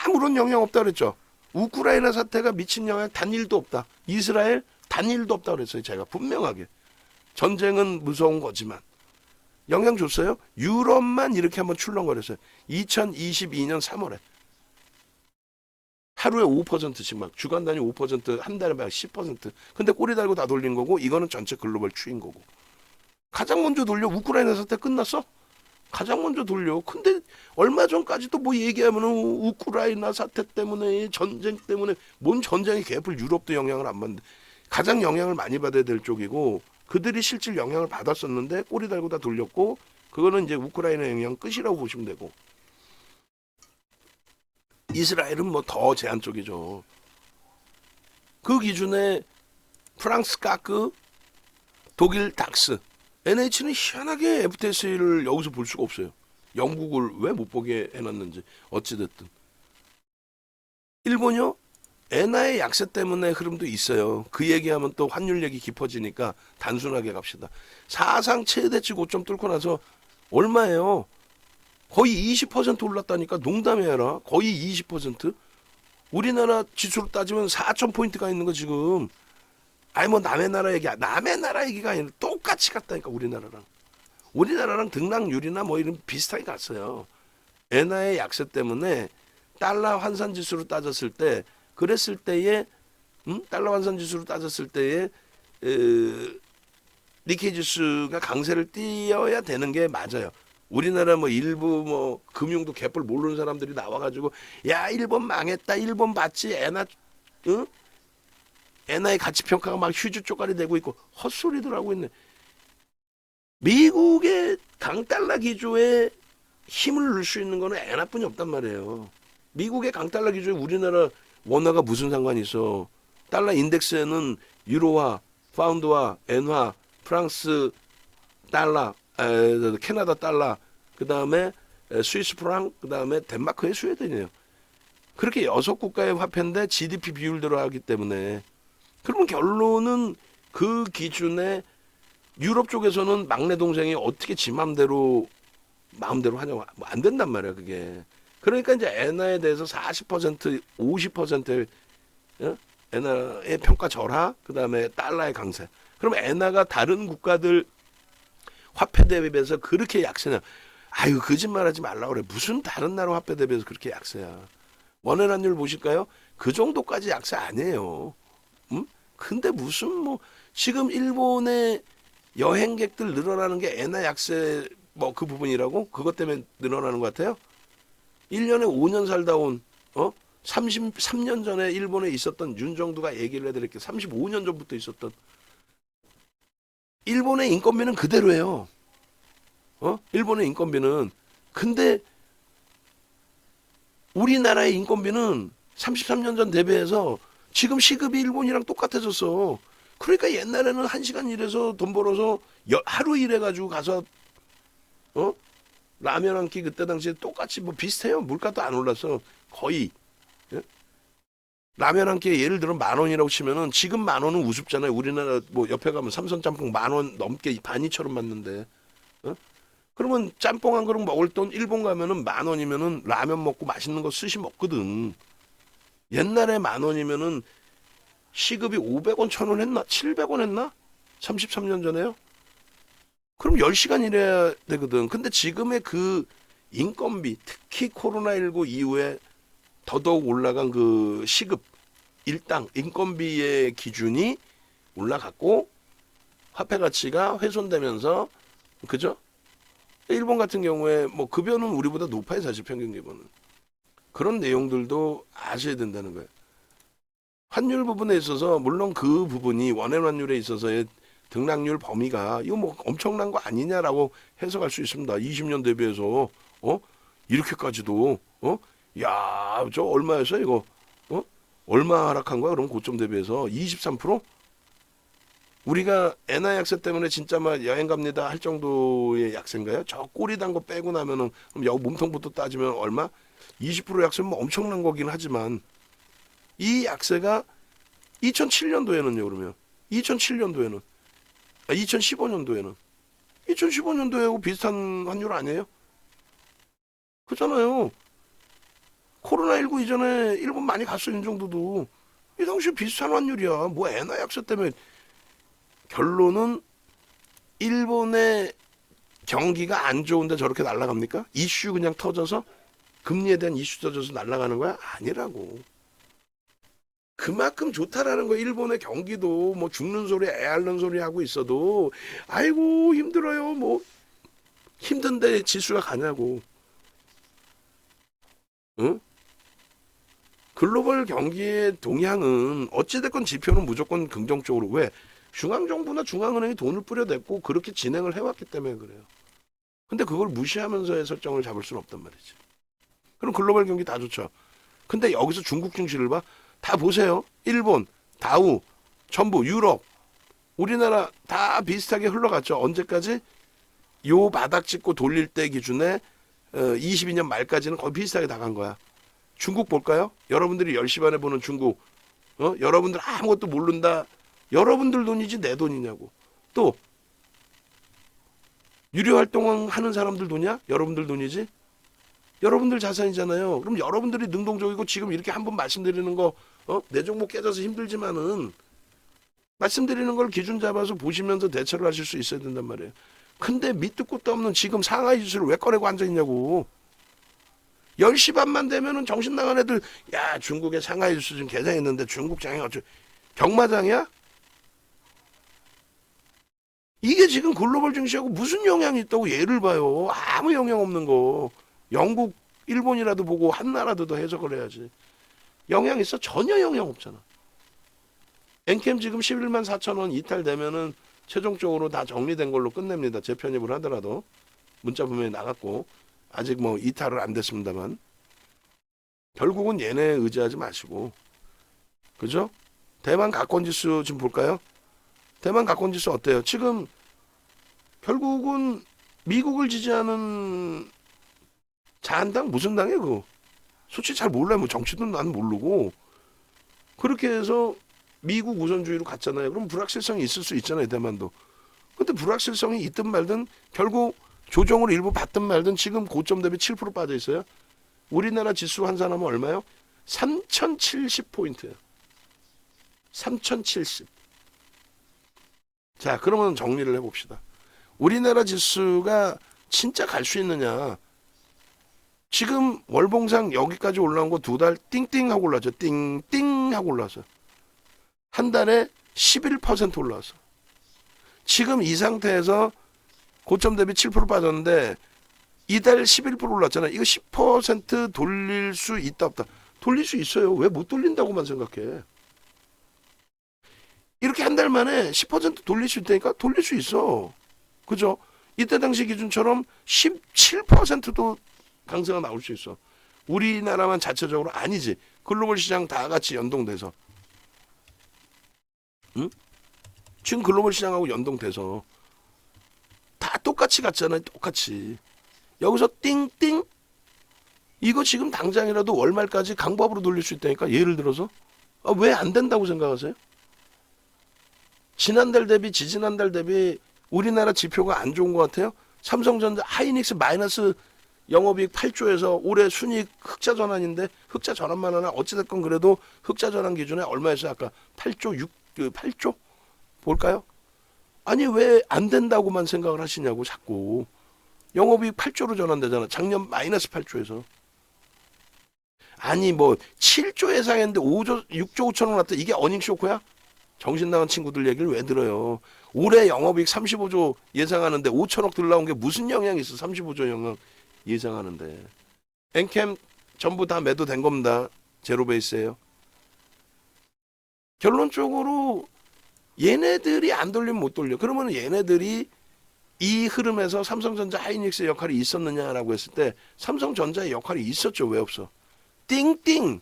아무런 영향 없다 그랬죠. 우크라이나 사태가 미친 영향 단일도 없다. 이스라엘 단일도 없다 그랬어요. 제가 분명하게. 전쟁은 무서운 거지만. 영향 줬어요? 유럽만 이렇게 한번 출렁거렸어요. 2022년 3월에. 하루에 5%씩 막 주간 단위 5%, 한 달에 막 10%. 근데 꼬리 달고 다 돌린 거고, 이거는 전체 글로벌 추인 거고. 가장 먼저 돌려. 우크라이나 사태 끝났어? 가장 먼저 돌려. 근데 얼마 전까지도 뭐 얘기하면은 우크라이나 사태 때문에, 전쟁 때문에, 뭔 전쟁이 개뿔. 유럽도 영향을 안 받는데. 가장 영향을 많이 받아야 될 쪽이고, 그들이 실질 영향을 받았었는데 꼬리 달고 다 돌렸고, 그거는 이제 우크라이나 영향 끝이라고 보시면 되고. 이스라엘은 뭐 더 제한 쪽이죠. 그 기준에 프랑스 까크, 독일 닥스, NH는 희한하게 FTSE를 여기서 볼 수가 없어요. 영국을 왜 못 보게 해놨는지. 어찌됐든. 일본요? 엔화의 약세 때문에 흐름도 있어요. 그 얘기하면 또 환율 얘기 깊어지니까 단순하게 갑시다. 사상 최대치 고점 뚫고 나서 얼마예요? 거의 20% 올랐다니까. 농담이 아니라 거의 20%. 우리나라 지수로 따지면 4,000포인트가 있는 거 지금. 아니 뭐 남의 나라 얘기가 아니라 똑같이 갔다니까 우리나라랑 등락률이나 뭐 이런 비슷하게 갔어요. 엔화의 약세 때문에 달러 환산 지수로 따졌을 때 그랬을 때에 달러 환산 지수로 따졌을 때에 니케이 지수가 강세를 띄어야 되는 게 맞아요. 우리나라 뭐 일부 뭐 금융도 개뿔 모르는 사람들이 나와가지고 야 일본 망했다 일본 봤지 엔화의 가치 평가가 막 휴지 쪼가리 내고 있고 헛소리들 하고 있네. 미국의 강달러 기조에 힘을 넣을 수 있는 거는 엔화뿐이 없단 말이에요. 미국의 강달러 기조에 우리나라 원화가 무슨 상관이 있어? 달러 인덱스에는 유로화, 파운드화, 엔화, 프랑스 달러, 캐나다 달러, 그 다음에 스위스 프랑, 그 다음에 덴마크의 스웨덴이에요. 그렇게 6국가의 화폐인데 GDP 비율대로 하기 때문에 그러면 결론은 그 기준에 유럽 쪽에서는 막내 동생이 어떻게 지 마음대로 하냐고 안 된단 말이야 그게. 그러니까 이제 엔화에 대해서 40% 50%의 엔화의 평가 절하, 그 다음에 달러의 강세. 그럼 엔화가 다른 국가들 화폐 대비해서 그렇게 약세냐? 아유 거짓말하지 말라고 그래. 무슨 다른 나라 화폐 대비해서 그렇게 약세야? 원화환율 보실까요? 그 정도까지 약세 아니에요. 근데 무슨 뭐 지금 일본의 여행객들 늘어나는 게 엔화 약세 뭐 그 부분이라고? 그것 때문에 늘어나는 것 같아요? 1년에 5년 살다 온 33년 전에 일본에 있었던 윤정두가 얘기를 해드릴게요. 35년 전부터 있었던 일본의 인건비는 그대로예요. 일본의 인건비는. 근데 우리나라의 인건비는 33년 전 대비해서 지금 시급이 일본이랑 똑같아졌어. 그러니까 옛날에는 1시간 일해서 돈 벌어서 하루 일해가지고 가서 라면 한 끼 그때 당시에 똑같이 뭐 비슷해요. 물가도 안 올랐어. 거의. 예? 라면 한 끼에 예를 들어 10,000원이라고 치면은 지금 10,000원은 우습잖아요. 우리나라 뭐 옆에 가면 삼선 짬뽕 10,000원 넘게 12,000원 받는데. 그러면 짬뽕 한 그릇 먹을 돈 일본 가면은 10,000원이면은 라면 먹고 맛있는 거 스시 먹거든. 옛날에 10,000원이면은 시급이 500원, 1,000원 했나? 700원 했나? 33년 전에요? 그럼 10시간 일해야 되거든. 근데 지금의 그 인건비, 특히 코로나19 이후에 더더욱 올라간 그 시급, 일당, 인건비의 기준이 올라갔고 화폐 가치가 훼손되면서 그죠? 일본 같은 경우에 뭐 급여는 우리보다 높아요. 사실 평균 기본은. 그런 내용들도 아셔야 된다는 거예요. 환율 부분에 있어서 물론 그 부분이 원화 환율에 있어서의 등락률 범위가 이거 뭐 엄청난 거 아니냐라고 해석할 수 있습니다. 20년 대비해서 이렇게까지도 야, 저 얼마였어 이거? 얼마 하락한 거야? 그럼 고점 대비해서 23%? 우리가 엔화 약세 때문에 진짜 막 여행 갑니다 할 정도의 약세인가요? 저 꼬리 단 거 빼고 나면은 그럼 여기 몸통부터 따지면 얼마? 20% 약세면 뭐 엄청난 거긴 하지만 이 약세가 2007년도에는요 그러면 2007년도에는 2015년도에는 2015년도에 비슷한 환율 아니에요? 그렇잖아요. 코로나19 이전에 일본 많이 갔어 윤정도도 이 당시 비슷한 환율이야. 뭐 엔화 약세 때문에 결론은 일본의 경기가 안 좋은데 저렇게 날아갑니까? 이슈 그냥 터져서 금리에 대한 이슈 터져서 날아가는 거야? 아니라고. 그만큼 좋다라는 거. 일본의 경기도 뭐 죽는 소리 애 앓는 소리 하고 있어도 아이고 힘들어요 뭐 힘든데 지수가 가냐고. 응? 글로벌 경기의 동향은 어찌됐건 지표는 무조건 긍정적으로. 왜? 중앙정부나 중앙은행이 돈을 뿌려댔고 그렇게 진행을 해왔기 때문에 그래요. 근데 그걸 무시하면서의 설정을 잡을 수는 없단 말이지. 그럼 글로벌 경기 다 좋죠. 근데 여기서 중국 증시를 봐. 다 보세요. 일본, 다우, 전부 유럽, 우리나라 다 비슷하게 흘러갔죠. 언제까지? 요 바닥 찍고 돌릴 때 기준에 22년 말까지는 거의 비슷하게 다 간 거야. 중국 볼까요? 여러분들이 10시 반에 보는 중국. 여러분들 아무것도 모른다. 여러분들 돈이지 내 돈이냐고. 또 유료 활동하는 사람들 돈이야? 여러분들 돈이지? 여러분들 자산이잖아요. 그럼 여러분들이 능동적이고 지금 이렇게 한번 말씀드리는 거 내 종목 깨져서 힘들지만은 말씀드리는 걸 기준 잡아서 보시면서 대처를 하실 수 있어야 된단 말이에요. 근데 밑도 끝도 없는 지금 상하이 지수를 왜 꺼내고 앉아있냐고. 10시 반만 되면은 정신 나간 애들, 야, 중국의 상하이 지수 지금 개장했는데 중국장이 경마장이야? 이게 지금 글로벌 증시하고 무슨 영향이 있다고 예를 봐요. 아무 영향 없는 거. 영국, 일본이라도 보고 한 나라도 더 해석을 해야지. 영향 있어? 전혀 영향 없잖아. 엔캠 지금 11만 4천 원 이탈되면은 최종적으로 다 정리된 걸로 끝냅니다. 재편입을 하더라도. 문자 분명히 나갔고 아직 뭐 이탈은 안 됐습니다만 결국은 얘네 의지하지 마시고, 그죠? 대만 가권지수 좀 볼까요? 대만 가권지수 어때요? 지금 결국은 미국을 지지하는 자한당 무슨 당이에요 그거? 솔직히 잘 몰라요. 뭐 정치도 난 모르고. 그렇게 해서 미국 우선주의로 갔잖아요. 그럼 불확실성이 있을 수 있잖아요, 대만도. 근데 불확실성이 있든 말든 결국 조정을 일부 받든 말든 지금 고점 대비 7% 빠져 있어요. 우리나라 지수 환산하면 얼마요? 3070포인트예요. 3070. 자, 그러면 정리를 해봅시다. 우리나라 지수가 진짜 갈 수 있느냐. 지금 월봉상 여기까지 올라온 거 2달 띵띵 하고 올라왔죠. 띵띵 하고 올라왔어요. 한 달에 11% 올라왔어. 지금 이 상태에서 고점 대비 7% 빠졌는데 이달 11% 올랐잖아. 이거 10% 돌릴 수 있다 없다. 돌릴 수 있어요. 왜 못 돌린다고만 생각해. 이렇게 한 달 만에 10% 돌릴 수 있다니까 돌릴 수 있어. 그죠? 이때 당시 기준처럼 17%도 강세가 나올 수 있어. 우리나라만 자체적으로 아니지. 글로벌 시장 다 같이 연동돼서. 응? 지금 글로벌 시장하고 연동돼서 다 똑같이 갔잖아요. 똑같이. 여기서 띵띵 이거 지금 당장이라도 월말까지 강법으로 돌릴 수 있다니까. 예를 들어서 왜 안 된다고 생각하세요? 지난달 대비 지지난달 대비 우리나라 지표가 안 좋은 것 같아요. 삼성전자 하이닉스 마이너스 영업이익 8조에서 올해 순이익 흑자 전환인데 흑자 전환만 하나 어찌됐건 그래도 흑자 전환 기준에 얼마였어요? 아까 8조 8조 볼까요? 아니 왜 안 된다고만 생각을 하시냐고. 자꾸 영업이익 8조로 전환되잖아. 작년 마이너스 8조에서. 아니 뭐 7조 예상했는데 5조 6조 5천원 났다. 이게 어닝 쇼크야? 정신 나간 친구들 얘기를 왜 들어요? 올해 영업이익 35조 예상하는데 5천억 들라온 게 무슨 영향이 있어? 35조 영향 예상하는데. 엔캠 전부 다 매도된 겁니다. 제로 베이스예요. 결론적으로 얘네들이 안 돌리면 못 돌려. 그러면 얘네들이 이 흐름에서 삼성전자 하이닉스의 역할이 있었느냐라고 했을 때 삼성전자의 역할이 있었죠. 왜 없어? 띵띵.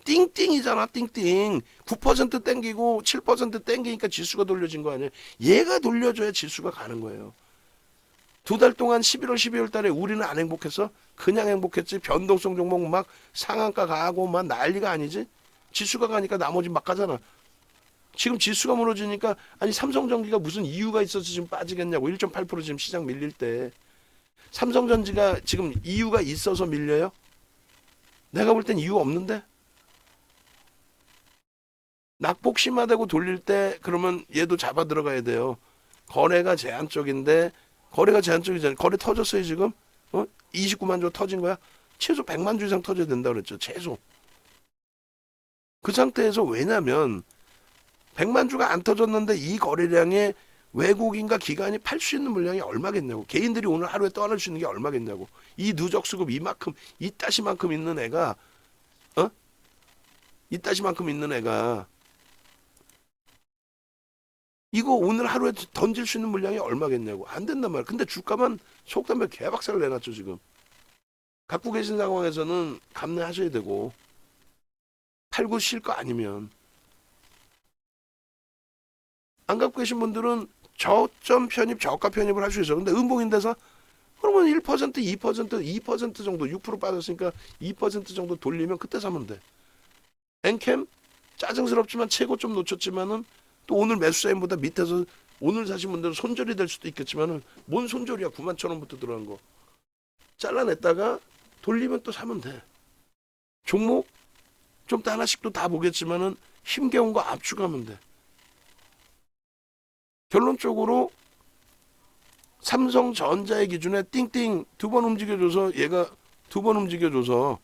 띵띵이잖아. 띵띵. 9% 땡기고 7% 땡기니까 지수가 돌려진 거 아니에요. 얘가 돌려줘야 지수가 가는 거예요. 2달 동안 11월 12월 달에 우리는 안 행복했어? 그냥 행복했지. 변동성 종목 막 상한가 가고 막 난리가 아니지. 지수가 가니까 나머지 막 가잖아. 지금 지수가 무너지니까 아니 삼성전기가 무슨 이유가 있어서 지금 빠지겠냐고. 1.8% 지금 시장 밀릴 때 삼성전지가 지금 이유가 있어서 밀려요? 내가 볼 땐 이유 없는데. 낙폭 심화되고 돌릴 때 그러면 얘도 잡아 들어가야 돼요. 거래가 제한적인데 거래가 제한적이잖아요. 거래 터졌어요 지금? 29만 주 터진 거야? 최소 100만 주 이상 터져야 된다고 그랬죠. 최소. 그 상태에서 왜냐면 100만 주가 안 터졌는데 이 거래량에 외국인과 기관이 팔 수 있는 물량이 얼마겠냐고. 개인들이 오늘 하루에 떠날 수 있는 게 얼마겠냐고. 이 누적 수급 이만큼 이따시만큼 있는 애가 이따시만큼 있는 애가 이거 오늘 하루에 던질 수 있는 물량이 얼마겠냐고. 안 된단 말이야. 근데 주가만 속담배 개박살을 내놨죠 지금. 갖고 계신 상황에서는 감내하셔야 되고 팔고 쉴 거 아니면. 안 갖고 계신 분들은 저점 편입 저가 편입을 할 수 있어요. 근데 음봉인데서 그러면 1% 2% 정도 6% 빠졌으니까 2% 정도 돌리면 그때 사면 돼. 엔캠 짜증스럽지만 최고점 놓쳤지만은 또 오늘 매수사인보다 밑에서 오늘 사신 분들은 손절이 될 수도 있겠지만은 뭔 손절이야. 9만 천 원부터 들어간 거 잘라냈다가 돌리면 또 사면 돼. 종목 좀 더 하나씩 또 다 보겠지만은 힘겨운 거 압축하면 돼. 결론적으로 삼성전자의 기준에 띵띵 두 번 움직여줘서 얘가 두 번 움직여줘서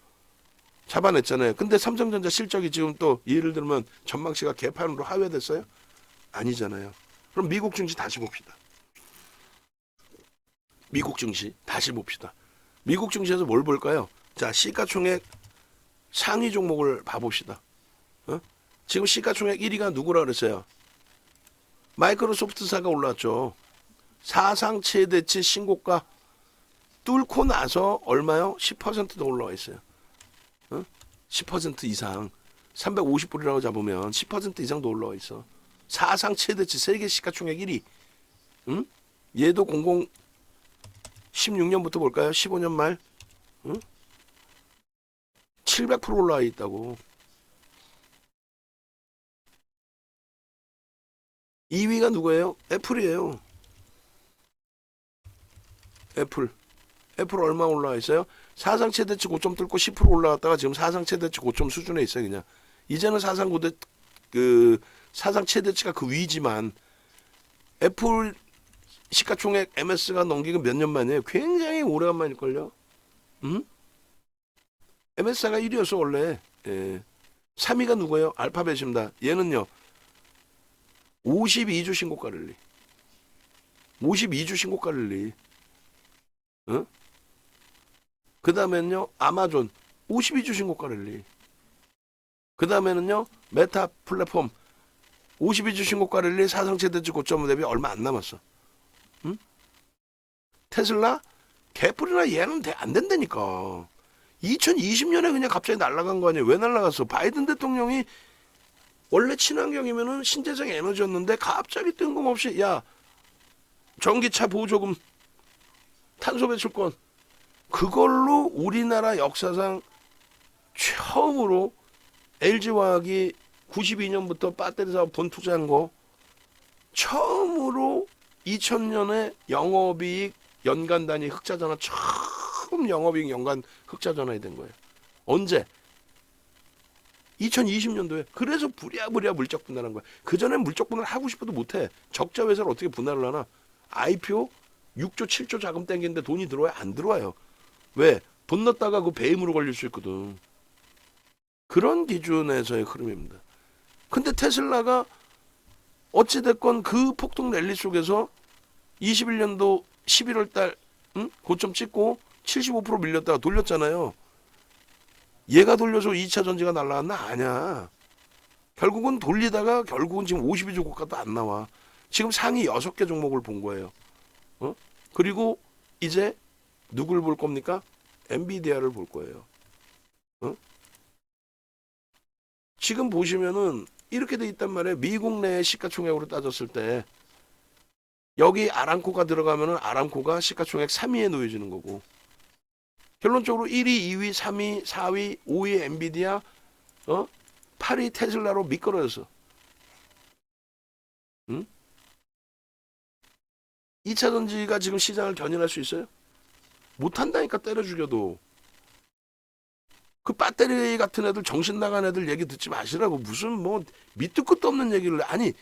잡아냈잖아요. 근데 삼성전자 실적이 지금 또 예를 들면 전망치가 개판으로 하회됐어요? 아니잖아요. 그럼 미국 증시 다시 봅시다. 미국 증시 다시 봅시다. 미국 증시에서 뭘 볼까요? 자, 시가총액 상위 종목을 봐봅시다. 어? 지금 시가총액 1위가 누구라 그랬어요? 마이크로소프트사가 올랐죠. 사상 최대치 신고가 뚫고 나서 얼마요? 10%도 올라와 있어요. 10% 이상 350불이라고 잡으면 10% 이상도 올라와 있어. 사상 최대치 세계 시가총액 1위. 응? 얘도 16년부터 볼까요? 15년 말 700% 올라와 있다고. 2위가 누구예요? 애플이에요. 애플 얼마 올라와 있어요? 사상 최대치 고점 뚫고 10% 올라갔다가 지금 사상 최대치 고점 수준에 있어요. 그냥 이제는 사상 최대치가 그 위지만 애플 시가총액 MS가 넘기고 몇 년 만이에요. 굉장히 오래간만일걸요. MS가 1위였어 원래. 예. 3위가 누구예요? 알파벳입니다. 얘는요 52주 신고가 랠리. 52주 신고가 랠리. 어? 그 다음에는요 아마존 52주 신고가 랠리. 그 다음에는요 메타 플랫폼 52주 신고가 랠리. 사상 최대치 고점 대비 얼마 안 남았어. 응? 테슬라 개뿔이나 얘는 안 된다니까. 2020년에 그냥 갑자기 날아간 거 아니에요. 왜 날아갔어? 바이든 대통령이 원래 친환경이면은 신재생 에너지였는데 갑자기 뜬금없이 야 전기차 보조금 탄소 배출권 그걸로 우리나라 역사상 처음으로 LG화학이 92년부터 배터리 사업 돈 투자한 거 처음으로 2000년에 영업이익 연간 단위 흑자 전환 처음 영업이익 연간 흑자 전환이 된 거예요. 언제? 2020년도에. 그래서 부랴부랴 물적 분할한 거야. 그전엔 물적 분할 하고 싶어도 못해. 적자 회사를 어떻게 분할을 하나? IPO 6조 7조 자금 땡기는데 돈이 들어와요? 안 들어와요. 왜? 돈 넣었다가 그 배임으로 걸릴 수 있거든. 그런 기준에서의 흐름입니다. 근데 테슬라가 어찌됐건 그 폭등 랠리 속에서 21년도 11월 달 고점 찍고 75% 밀렸다가 돌렸잖아요. 얘가 돌려서 2차 전지가 날라왔나? 아니야. 결국은 돌리다가 결국은 지금 52주 고가도 안 나와. 지금 상위 6개 종목을 본 거예요. 그리고 이제 누굴 볼 겁니까? 엔비디아를 볼 거예요. 지금 보시면은 이렇게 돼 있단 말이에요. 미국 내 시가총액으로 따졌을 때 여기 아람코가 들어가면은 아람코가 시가총액 3위에 놓여지는 거고 결론적으로 1위, 2위, 3위, 4위, 5위 엔비디아 8위 테슬라로 미끄러졌어. 2차 전지가 지금 시장을 견인할 수 있어요? 못한다니까 때려 죽여도. 그 배터리 같은 애들 정신 나간 애들 얘기 듣지 마시라고. 무슨 뭐 밑도 끝도 없는 얘기를. 아니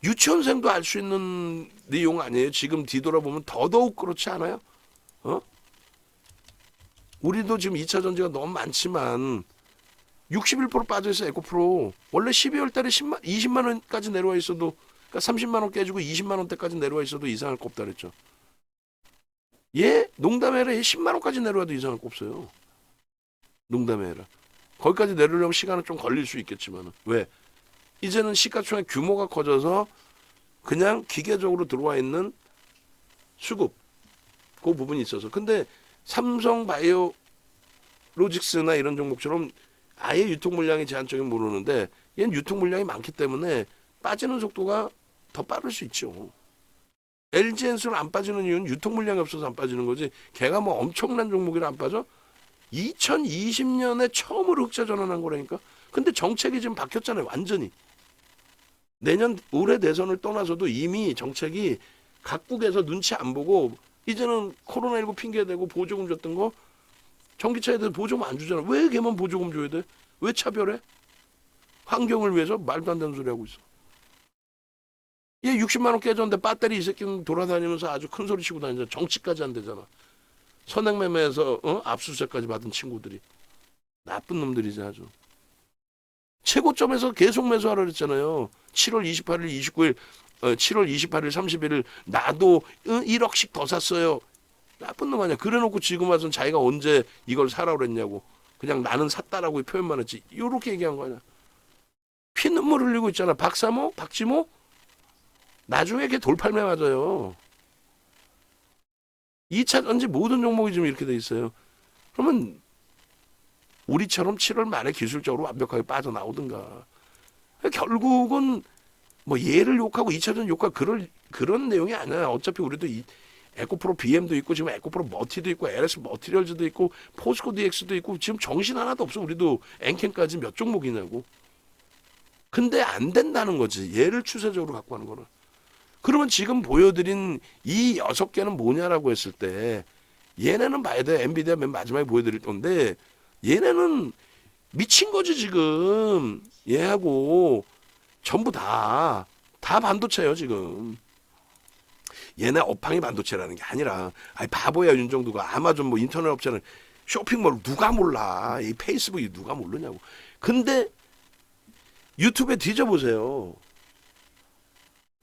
유치원생도 알 수 있는 내용 아니에요. 지금 뒤돌아보면 더더욱 그렇지 않아요? 우리도 지금 2차 전지가 너무 많지만 61% 빠져있어. 에코프로 원래 12월 달에 20만 원까지 내려와 있어도 그러니까 30만 원 깨지고 20만 원대까지 내려와 있어도 이상할 거 없다 그랬죠. 얘 농담 해라. 얘 10만 원까지 내려와도 이상할 거 없어요. 농담 해라. 거기까지 내려오려면 시간은 좀 걸릴 수 있겠지만 왜? 이제는 시가총액 규모가 커져서 그냥 기계적으로 들어와 있는 수급 그 부분이 있어서. 근데 삼성 바이오로직스나 이런 종목처럼 아예 유통 물량이 제한적인 모르는데 얘는 유통 물량이 많기 때문에 빠지는 속도가 더 빠를 수 있죠. LG엔솔 안 빠지는 이유는 유통 물량이 없어서 안 빠지는 거지. 걔가 뭐 엄청난 종목이라 안 빠져? 2020년에 처음으로 흑자 전환한 거라니까. 근데 정책이 지금 바뀌었잖아요. 완전히. 내년 올해 대선을 떠나서도 이미 정책이 각국에서 눈치 안 보고 이제는 코로나19 핑계대고 보조금 줬던 거 전기차에 대해서 보조금 안 주잖아. 왜 걔만 보조금 줘야 돼? 왜 차별해? 환경을 위해서 말도 안 되는 소리 하고 있어. 얘 60만 원 깨졌는데 배터리 이 새끼는 돌아다니면서 아주 큰 소리 치고 다니잖아. 정치까지 안 되잖아. 선행매매에서 압수수색까지 받은 친구들이. 나쁜 놈들이지 아주. 최고점에서 계속 매수하라 그랬잖아요. 7월 28일, 29일, 7월 28일, 31일 나도 1억씩 더 샀어요. 나쁜 놈 아니야. 그래놓고 지금 와서는 자기가 언제 이걸 사라고 그랬냐고. 그냥 나는 샀다라고 표현만 했지. 이렇게 얘기한 거 아니야. 피눈물 흘리고 있잖아. 박사모, 박지모. 나중에 걔 돌팔매 맞아요. 2차 전지 모든 종목이 지금 이렇게 돼 있어요. 그러면 우리처럼 7월 말에 기술적으로 완벽하게 빠져나오든가. 결국은 뭐 얘를 욕하고 2차전 욕하고 그런 내용이 아니야. 어차피 우리도 에코프로 BM도 있고 지금 에코프로 머티도 있고 LS 머티리얼즈도 있고 포스코 DX도 있고 지금 정신 하나도 없어. 우리도 엔캔까지 몇 종목이냐고. 근데 안 된다는 거지. 얘를 추세적으로 갖고 하는 거는. 그러면 지금 보여드린 이 6개는 뭐냐라고 했을 때 얘네는 봐야 돼. 엔비디아 맨 마지막에 보여드릴 건데 얘네는 미친 거지 지금. 얘하고 전부 다 반도체예요 지금. 얘네 업황이 반도체라는 게 아니라 아니 바보야 윤정두가. 아마존 뭐 인터넷 업체는 쇼핑몰 누가 몰라. 이 페이스북이 누가 모르냐고. 근데 유튜브에 뒤져보세요.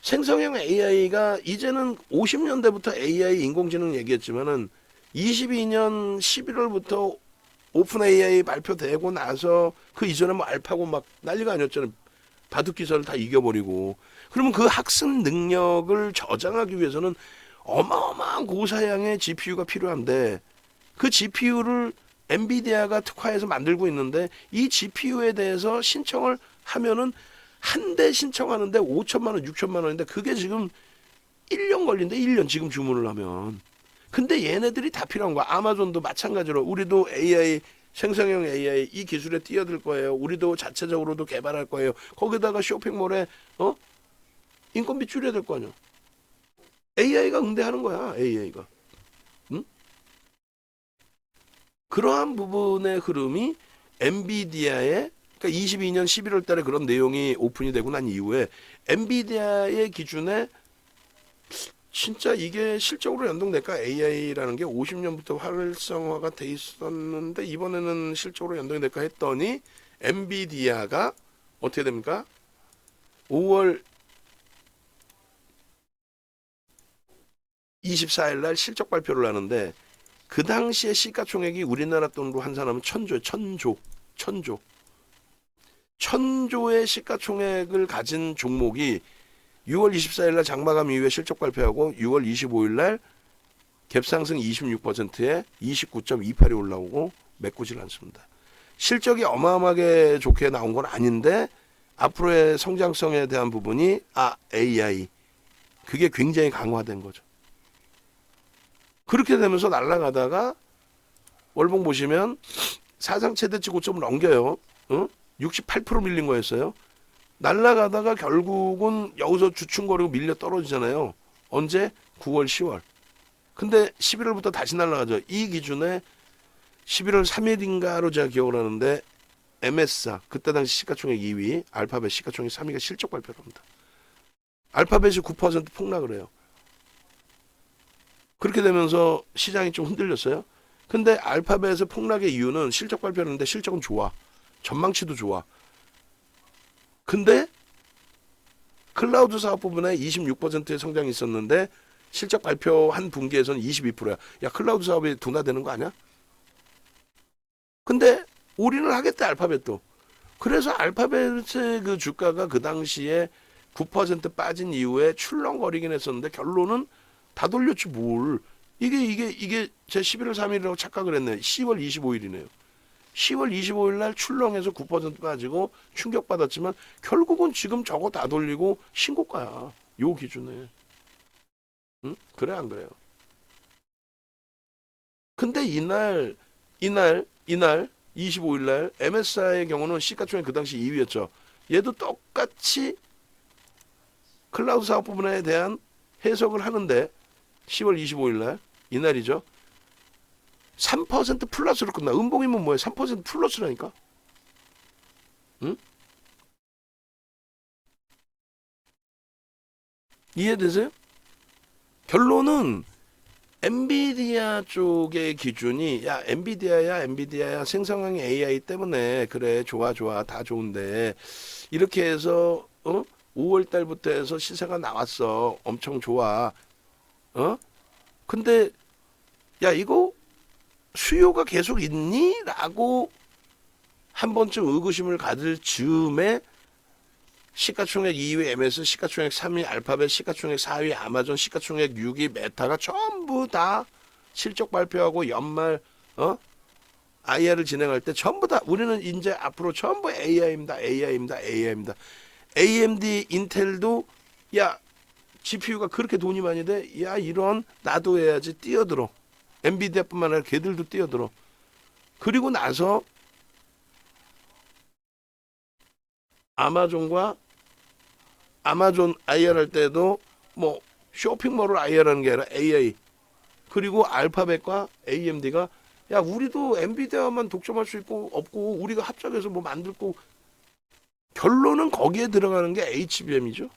생성형 AI가 이제는 50년대부터 AI 인공지능 얘기했지만은 22년 11월부터 오픈 AI 발표되고 나서 그 이전에 뭐 알파고 막 난리가 아니었잖아요. 바둑 기사를 다 이겨버리고. 그러면 그 학습 능력을 저장하기 위해서는 어마어마한 고사양의 GPU가 필요한데 그 GPU를 엔비디아가 특화해서 만들고 있는데 이 GPU에 대해서 신청을 하면은 한 대 신청하는데 5천만 원, 6천만 원인데 그게 지금 1년 걸린대. 1년 지금 주문을 하면. 근데 얘네들이 다 필요한 거야. 아마존도 마찬가지로 우리도 AI 생성형 AI 이 기술에 뛰어들 거예요. 우리도 자체적으로도 개발할 거예요. 거기다가 쇼핑몰에 인건비 줄여야 될 거 아니야. AI가 응대하는 거야. AI가. 응? 그러한 부분의 흐름이 엔비디아의 그러니까 22년 11월 달에 그런 내용이 오픈이 되고 난 이후에 엔비디아의 기준에 진짜 이게 실적으로 연동될까? AI라는 게 50년부터 활성화가 돼 있었는데 이번에는 실적으로 연동이 될까 했더니 엔비디아가 어떻게 됩니까? 5월 24일 날 실적 발표를 하는데 그 당시에 시가총액이 우리나라 돈으로 환산하면 천조의 시가총액을 가진 종목이 6월 24일 날 장마감 이후에 실적 발표하고 6월 25일 날 갭상승 26%에 29.28이 올라오고 메꾸질 않습니다. 실적이 어마어마하게 좋게 나온 건 아닌데 앞으로의 성장성에 대한 부분이 AI 그게 굉장히 강화된 거죠. 그렇게 되면서 날아가다가 월봉 보시면 사상 최대치 고점을 넘겨요. 68% 밀린 거였어요. 날아가다가 결국은 여기서 주춤거리고 밀려 떨어지잖아요. 언제? 9월, 10월. 근데 11월부터 다시 날아가죠. 이 기준에 11월 3일인가로 제가 기억을 하는데 MS사 그때 당시 시가총액 2위 알파벳 시가총액 3위가 실적 발표를 합니다. 알파벳이 9% 폭락을 해요. 그렇게 되면서 시장이 좀 흔들렸어요. 근데 알파벳의 폭락의 이유는 실적 발표를 했는데 실적은 좋아. 전망치도 좋아. 근데 클라우드 사업 부분에 26%의 성장이 있었는데 실적 발표한 분기에서는 22%야. 야, 클라우드 사업이 둔화되는 거 아니야? 근데 올인을 하겠대 알파벳도. 그래서 알파벳의 그 주가가 그 당시에 9% 빠진 이후에 출렁거리긴 했었는데 결론은 다 돌렸지 뭘. 이게 제 11월 3일이라고 착각을 했네. 10월 25일이네요. 10월 25일 날 출렁해서 9% 빠지고 충격받았지만 결국은 지금 저거 다 돌리고 신고가야. 요 기준에. 응? 그래 안 그래요? 근데 이날 25일 날 MSI의 경우는 시가총액 그 당시 2위였죠. 얘도 똑같이 클라우드 사업 부분에 대한 해석을 하는데 10월 25일 날 이날이죠. 3% 플러스로 끝나. 음봉이면 뭐야? 3% 플러스라니까. 응? 이해되세요? 결론은 엔비디아 쪽의 기준이 야 엔비디아야 생성형 AI 때문에 그래 좋아 다 좋은데 이렇게 해서 5월 달부터 해서 시세가 나왔어 엄청 좋아 근데 야 이거 수요가 계속 있니? 라고 한 번쯤 의구심을 가질 즈음에 시가총액 2위 MS, 시가총액 3위 알파벳, 시가총액 4위 아마존, 시가총액 6위 메타가 전부 다 실적 발표하고 연말 IR을 진행할 때 전부 다 우리는 이제 앞으로 전부 AI입니다. AMD, 인텔도 야 GPU가 그렇게 돈이 많이 돼? 야 이런 나도 해야지 뛰어들어. 엔비디아뿐만 아니라 걔들도 뛰어들어. 그리고 나서 아마존과 아마존 IR 할 때도 뭐 쇼핑몰을 IR 하는 게 아니라 AI 그리고 알파벳과 AMD가 야 우리도 엔비디아만 독점할 수 있고 없고 우리가 합작해서 뭐 만들고 결론은 거기에 들어가는 게 HBM이죠.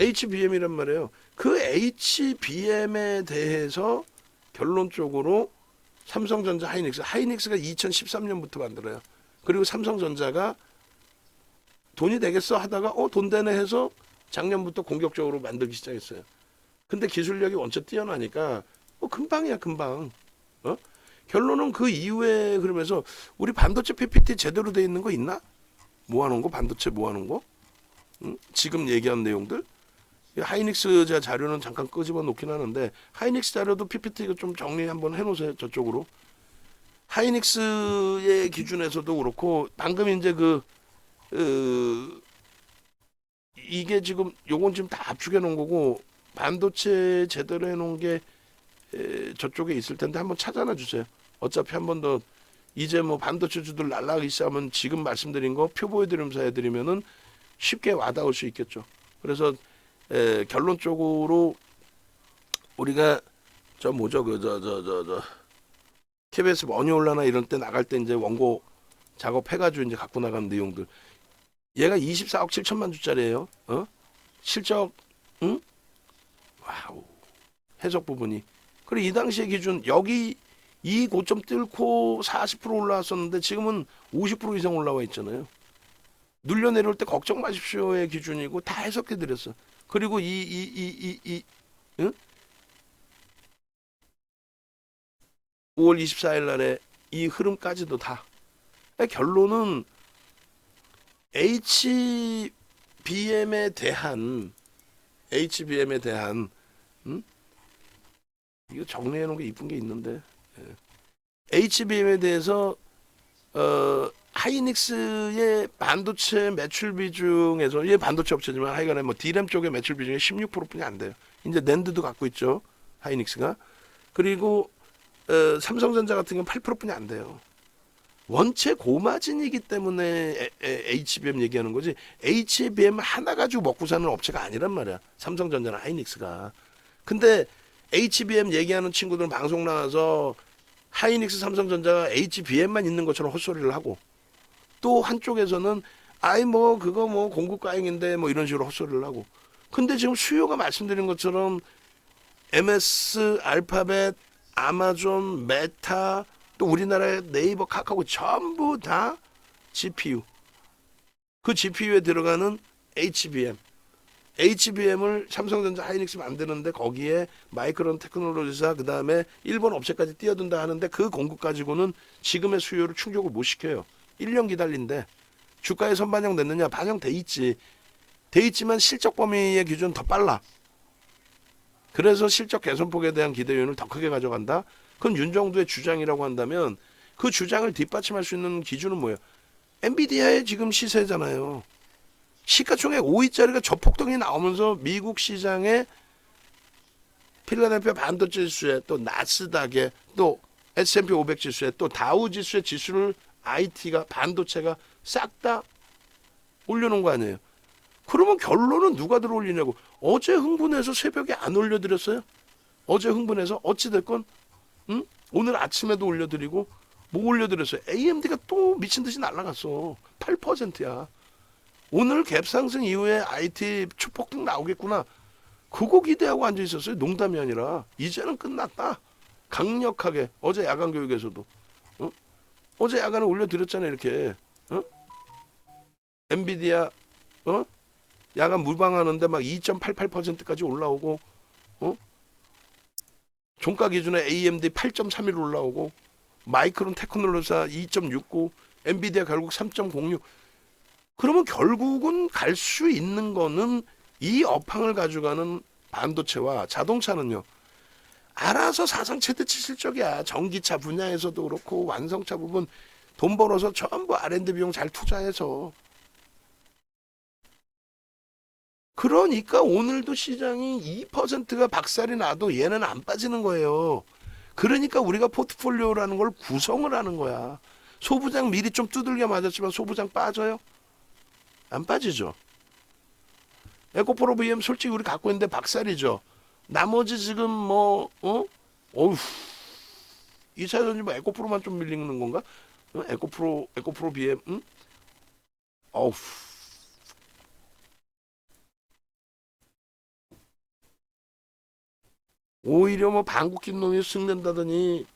HBM이란 말이에요. 그 HBM에 대해서 결론적으로 삼성전자 하이닉스가 2013년부터 만들어요. 그리고 삼성전자가 돈이 되겠어 하다가 돈 되네 해서 작년부터 공격적으로 만들기 시작했어요. 근데 기술력이 원체 뛰어나니까 금방이야 금방. 결론은 그 이후에 그러면서 우리 반도체 PPT 제대로 돼 있는 거 있나? 모아놓은 거 반도체 모아놓은 거? 지금 얘기한 내용들? 하이닉스 제가 자료는 잠깐 끄집어 놓긴 하는데 하이닉스 자료도 PPT 좀 정리 한번 해놓으세요 저쪽으로. 하이닉스의 기준에서도 그렇고 방금 이제 이게 지금 요건 지금 다 압축해 놓은 거고 반도체 제대로 해놓은 게 저쪽에 있을 텐데 한번 찾아놔 주세요. 어차피 한 번 더 이제 뭐 반도체주들 날라가기 시작하면 지금 말씀드린 거 표 보여드리면서 해드리면은 쉽게 와닿을 수 있겠죠. 그래서 결론적으로 우리가 저 뭐죠 KBS 머니올라나 이런 때 나갈 때 이제 원고 작업해가지고 이제 갖고 나가는 내용들. 얘가 24억 7천만 주짜리예요. 실적 와우 해석 부분이. 그리고 이 당시의 기준 여기 이 고점 뚫고 40% 올라왔었는데 지금은 50% 이상 올라와 있잖아요. 눌려 내려올 때 걱정 마십시오의 기준이고 다 해석해 드렸어. 그리고 5월 24일 날에 이 흐름까지도 다. 결론은 HBM에 대한 이거 정리해 놓은 게 이쁜 게 있는데 HBM에 대해서 하이닉스의 반도체 매출 비중에서 얘 반도체 업체지만 하여간에 뭐 D램 쪽의 매출 비중이 16%뿐이 안 돼요. 이제 낸드도 갖고 있죠 하이닉스가. 그리고 삼성전자 같은 경우는 8%뿐이 안 돼요. 원체 고마진이기 때문에 HBM 얘기하는 거지 HBM 하나 가지고 먹고 사는 업체가 아니란 말이야. 삼성전자나 하이닉스가. 근데 HBM 얘기하는 친구들은 방송 나와서 하이닉스 삼성전자가 HBM만 있는 것처럼 헛소리를 하고 또 한쪽에서는 아이 뭐 그거 뭐 공급 과잉인데 뭐 이런 식으로 헛소리를 하고 근데 지금 수요가 말씀드린 것처럼 MS, 알파벳, 아마존, 메타 또 우리나라의 네이버, 카카오 전부 다 GPU. 그 GPU에 들어가는 HBM을 삼성전자 하이닉스 만드는데 거기에 마이크론 테크놀로지사 그다음에 일본 업체까지 뛰어든다 하는데 그 공급 가지고는 지금의 수요를 충족을 못 시켜요. 1년 기다린데 주가에 선반영 됐느냐? 반영돼 있지. 돼 있지만 실적 범위의 기준은 더 빨라. 그래서 실적 개선폭에 대한 기대 요인을 더 크게 가져간다. 그건 윤정두의 주장이라고 한다면 그 주장을 뒷받침할 수 있는 기준은 뭐예요? 엔비디아의 지금 시세잖아요. 시가총액 5위짜리가 저폭등이 나오면서 미국 시장에 필라델피아 반도체 지수에 또 나스닥에 또 S&P 500 지수에 또 다우 지수의 지수를 IT가 반도체가 싹 다 올려놓은 거 아니에요. 그러면 결론은 누가 들어올리냐고. 어제 흥분해서 새벽에 안 올려드렸어요. 어제 흥분해서 어찌됐건 오늘 아침에도 올려드리고 뭐 올려드렸어요. AMD가 또 미친 듯이 날아갔어. 8%야. 오늘 갭 상승 이후에 IT 초폭등 나오겠구나. 그거 기대하고 앉아 있었어요. 농담이 아니라 이제는 끝났다. 강력하게 어제 야간 교육에서도 어? 어제 야간에 올려드렸잖아요. 이렇게 엔비디아 야간 무방하는데 막 2.88%까지 올라오고 종가 기준에 AMD 8.31 올라오고 마이크론 테크놀로지사 2.69 엔비디아 결국 3.06 그러면 결국은 갈 수 있는 거는 이 업황을 가져가는 반도체와 자동차는요. 알아서 사상 최대치 실적이야. 전기차 분야에서도 그렇고 완성차 부분 돈 벌어서 전부 R&D 비용 잘 투자해서. 그러니까 오늘도 시장이 2%가 박살이 나도 얘는 안 빠지는 거예요. 그러니까 우리가 포트폴리오라는 걸 구성을 하는 거야. 소부장 미리 좀 두들겨 맞았지만 소부장 빠져요? 안 빠지죠. 에코프로 VM 솔직히 우리 갖고 있는데 박살이죠. 나머지 지금 어휴 이 차전지 뭐 에코프로만 좀 밀리는 건가? 에코프로 BM 어휴 오히려 뭐 방귀낀 놈이 승낸다더니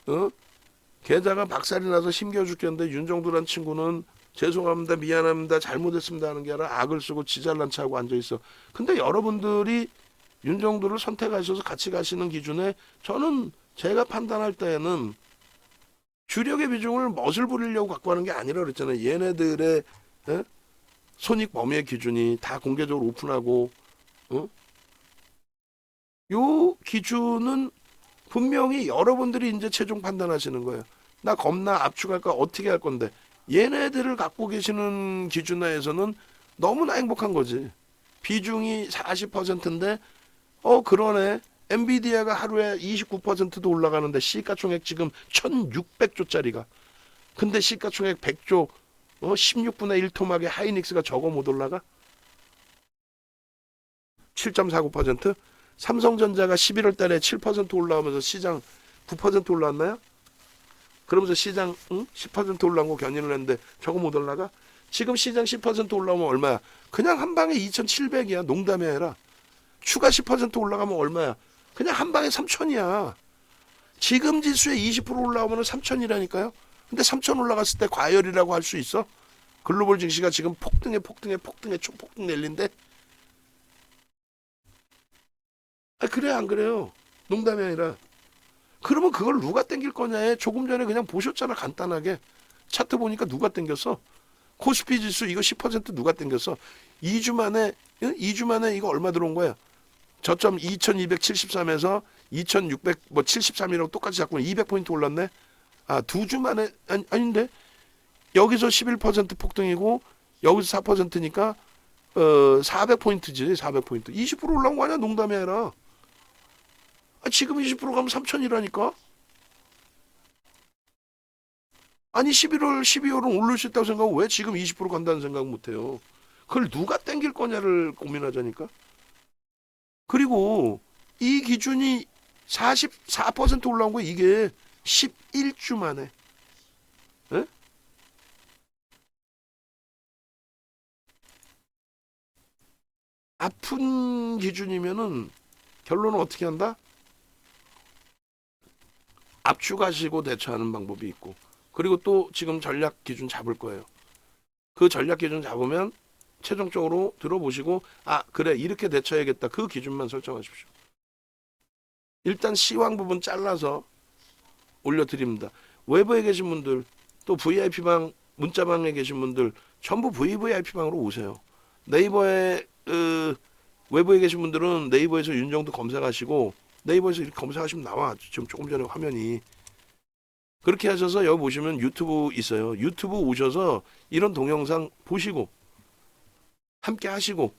게다가 박살이 나서 힘겨 죽겠는데 윤정두란 친구는 죄송합니다 미안합니다 잘못했습니다 하는 게 아니라 악을 쓰고 지잘난 체하고 앉아있어. 근데 여러분들이 윤정두를 선택하셔서 같이 가시는 기준에 저는 제가 판단할 때에는 주력의 비중을 멋을 부리려고 갖고 하는 게 아니라 그랬잖아요. 얘네들의 손익 범위의 기준이 다 공개적으로 오픈하고 요 기준은 분명히 여러분들이 이제 최종 판단하시는 거예요. 나 겁나 압축할까 어떻게 할 건데 얘네들을 갖고 계시는 기준하에서는 너무나 행복한 거지. 비중이 40%인데 그러네. 엔비디아가 하루에 29%도 올라가는데 시가총액 지금 1600조짜리가 근데 시가총액 100조 16분의 1 토막에 하이닉스가 저거 못 올라가? 7.49%? 삼성전자가 11월 달에 7% 올라오면서 시장 9% 올라왔나요? 그러면서 시장 10% 올라온 거 견인을 했는데 저거 못 올라가? 지금 시장 10% 올라오면 얼마야? 그냥 한 방에 2,700이야. 농담이 아니라. 추가 10% 올라가면 얼마야? 그냥 한 방에 3,000이야. 지금 지수에 20% 올라오면 3,000이라니까요. 근데 3,000 올라갔을 때 과열이라고 할 수 있어? 글로벌 증시가 지금 폭등에 초폭등 랠리인데 그래 안 그래요? 농담이 아니라. 그러면 그걸 누가 땡길 거냐에 조금 전에 그냥 보셨잖아. 간단하게 차트 보니까 누가 땡겼어? 코스피 지수 이거 10% 누가 땡겼어? 2주 만에 이거 얼마 들어온 거야? 저점 2273에서 2600 뭐 73이라고 똑같이 잡고 200포인트 올랐네. 아, 2주 만에 아닌데. 여기서 11% 폭등이고 여기서 4%니까 400포인트지. 400포인트. 20% 올라온 거 아니야? 농담이 아니라. 지금 20% 가면 3,000이라니까. 아니 11월, 12월은 오를 수 있다고 생각하고 왜 지금 20% 간다는 생각 못해요. 그걸 누가 땡길 거냐를 고민하자니까. 그리고 이 기준이 44% 올라온 거 이게 11주 만에. 에? 아픈 기준이면은 결론은 어떻게 한다? 압축하시고 대처하는 방법이 있고 그리고 또 지금 전략 기준 잡을 거예요. 그 전략 기준 잡으면 최종적으로 들어보시고 그래 이렇게 대처해야겠다. 그 기준만 설정하십시오. 일단 시황 부분 잘라서 올려드립니다. 외부에 계신 분들 또 VIP방 문자방에 계신 분들 전부 VVIP방으로 오세요. 네이버에 외부에 계신 분들은 네이버에서 윤정두 검색하시고 네이버에서 이렇게 검색하시면 나와. 지금 조금 전에 화면이. 그렇게 하셔서 여기 보시면 유튜브 있어요. 유튜브 오셔서 이런 동영상 보시고 함께 하시고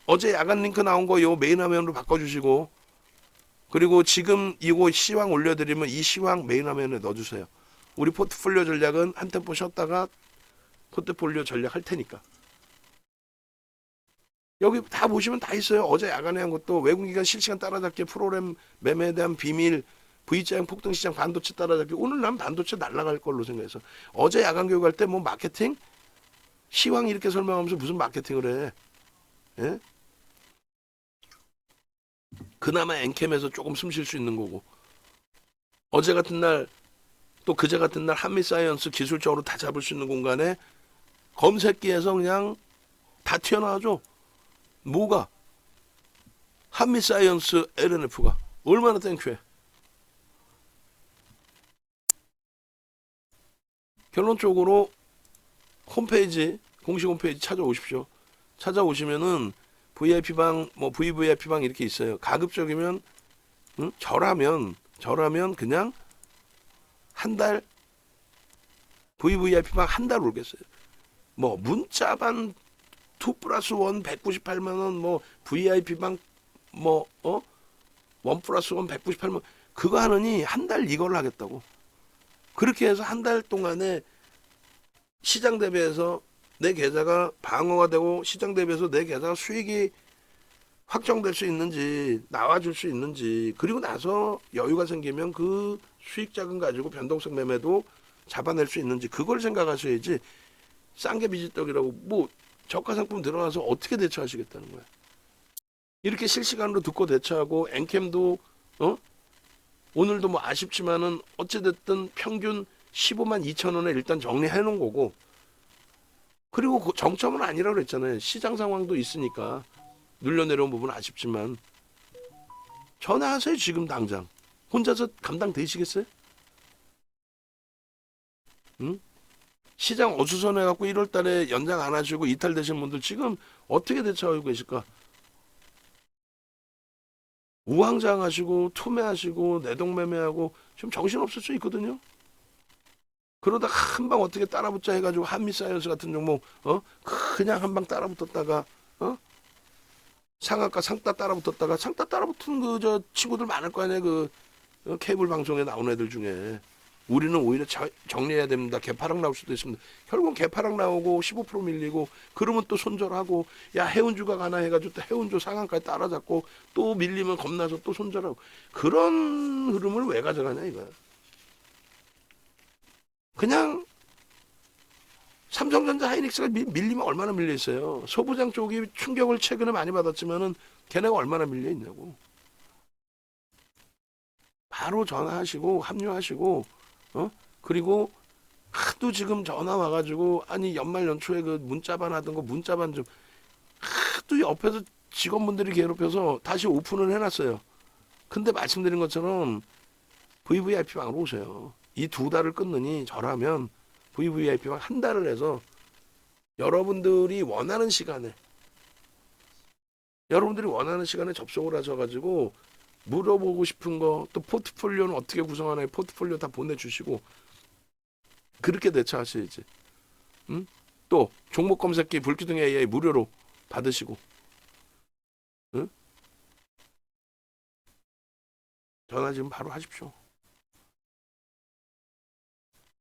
어제 야간 링크 나온 거 요 메인 화면으로 바꿔주시고 그리고 지금 이거 시황 올려드리면 이 시황 메인 화면에 넣어주세요. 우리 포트폴리오 전략은 한 템포 쉬었다가 포트폴리오 전략 할 테니까. 여기 다 보시면 다 있어요. 어제 야간에 한 것도 외국기관 실시간 따라잡기 프로그램 매매에 대한 비밀 V자형 폭등시장 반도체 따라잡기. 오늘 난 반도체 날아갈 걸로 생각해서 어제 야간 교육할 때 뭐 마케팅 시황 이렇게 설명하면서 무슨 마케팅을 해? 예? 그나마 엔캠에서 조금 숨 쉴 수 있는 거고. 어제 같은 날 또 그제 같은 날 한미사이언스 기술적으로 다 잡을 수 있는 공간에 검색기에서 그냥 다 튀어나와줘. 뭐가? 한미사이언스 LNF가 얼마나 땡큐해. 결론적으로 홈페이지, 공식 홈페이지 찾아오십시오. 찾아오시면은 VIP방, 뭐 VVIP방 이렇게 있어요. 가급적이면 저라면 그냥 한 달 VVIP방 한 달 오겠어요. 뭐 문자반 2 플러스 1 198만 원, 뭐 VIP방 뭐1 플러스 1 198만 원 그거 하느니 한 달 이걸 하겠다고. 그렇게 해서 한 달 동안에 시장 대비해서 내 계좌가 방어가 되고 시장 대비해서 내 계좌가 수익이 확정될 수 있는지 나와줄 수 있는지 그리고 나서 여유가 생기면 그 수익 자금 가지고 변동성 매매도 잡아낼 수 있는지 그걸 생각하셔야지 싼 게 비지떡이라고 뭐 저가 상품 들어가서 어떻게 대처하시겠다는 거야. 이렇게 실시간으로 듣고 대처하고 엔캠도 오늘도 뭐 아쉽지만은 어찌됐든 평균 15만 2천 원에 일단 정리해 놓은 거고 그리고 그 정점은 아니라고 그랬잖아요. 시장 상황도 있으니까 눌려 내려온 부분은 아쉽지만 전화하세요. 지금 당장. 혼자서 감당되시겠어요? 응? 시장 어수선해 갖고 1월 달에 연장 안 하시고 이탈되신 분들 지금 어떻게 대처하고 계실까? 우왕좌왕하시고 투매하시고 내동매매하고 지금 정신없을 수 있거든요. 그러다가 한 방 어떻게 따라붙자 해가지고 한미사이언스 같은 종목 그냥 한 방 따라붙었다가 상한가 상따 따라붙었다가 상따 따라붙은 그 저 친구들 많을 거 아니야 그 케이블 방송에 나온 애들 중에 우리는 오히려 정리해야 됩니다. 개파락 나올 수도 있습니다. 결국은 개파락 나오고 15% 밀리고 그러면 또 손절하고 야 해운주가 가나 해가지고 또 해운주 상한가에 따라잡고 또 밀리면 겁나서 또 손절하고 그런 흐름을 왜 가져가냐 이거야. 그냥 삼성전자 하이닉스가 밀리면 얼마나 밀려 있어요. 소부장 쪽이 충격을 최근에 많이 받았지만은 걔네가 얼마나 밀려 있냐고. 바로 전화하시고 합류하시고 그리고 하도 지금 전화 와가지고 아니 연말 연초에 그 문자반 하던 거 문자반 좀 하도 옆에서 직원분들이 괴롭혀서 다시 오픈을 해놨어요. 근데 말씀드린 것처럼 VVIP방으로 오세요. 이 2달을 끊느니 저라면 VVIP방 한 달을 해서 여러분들이 원하는 시간에 접속을 하셔가지고 물어보고 싶은 거 또 포트폴리오는 어떻게 구성하나요? 포트폴리오 다 보내주시고 그렇게 대처하셔야지. 응? 또 종목 검색기 불기둥 AI 무료로 받으시고 응? 전화 지금 바로 하십시오.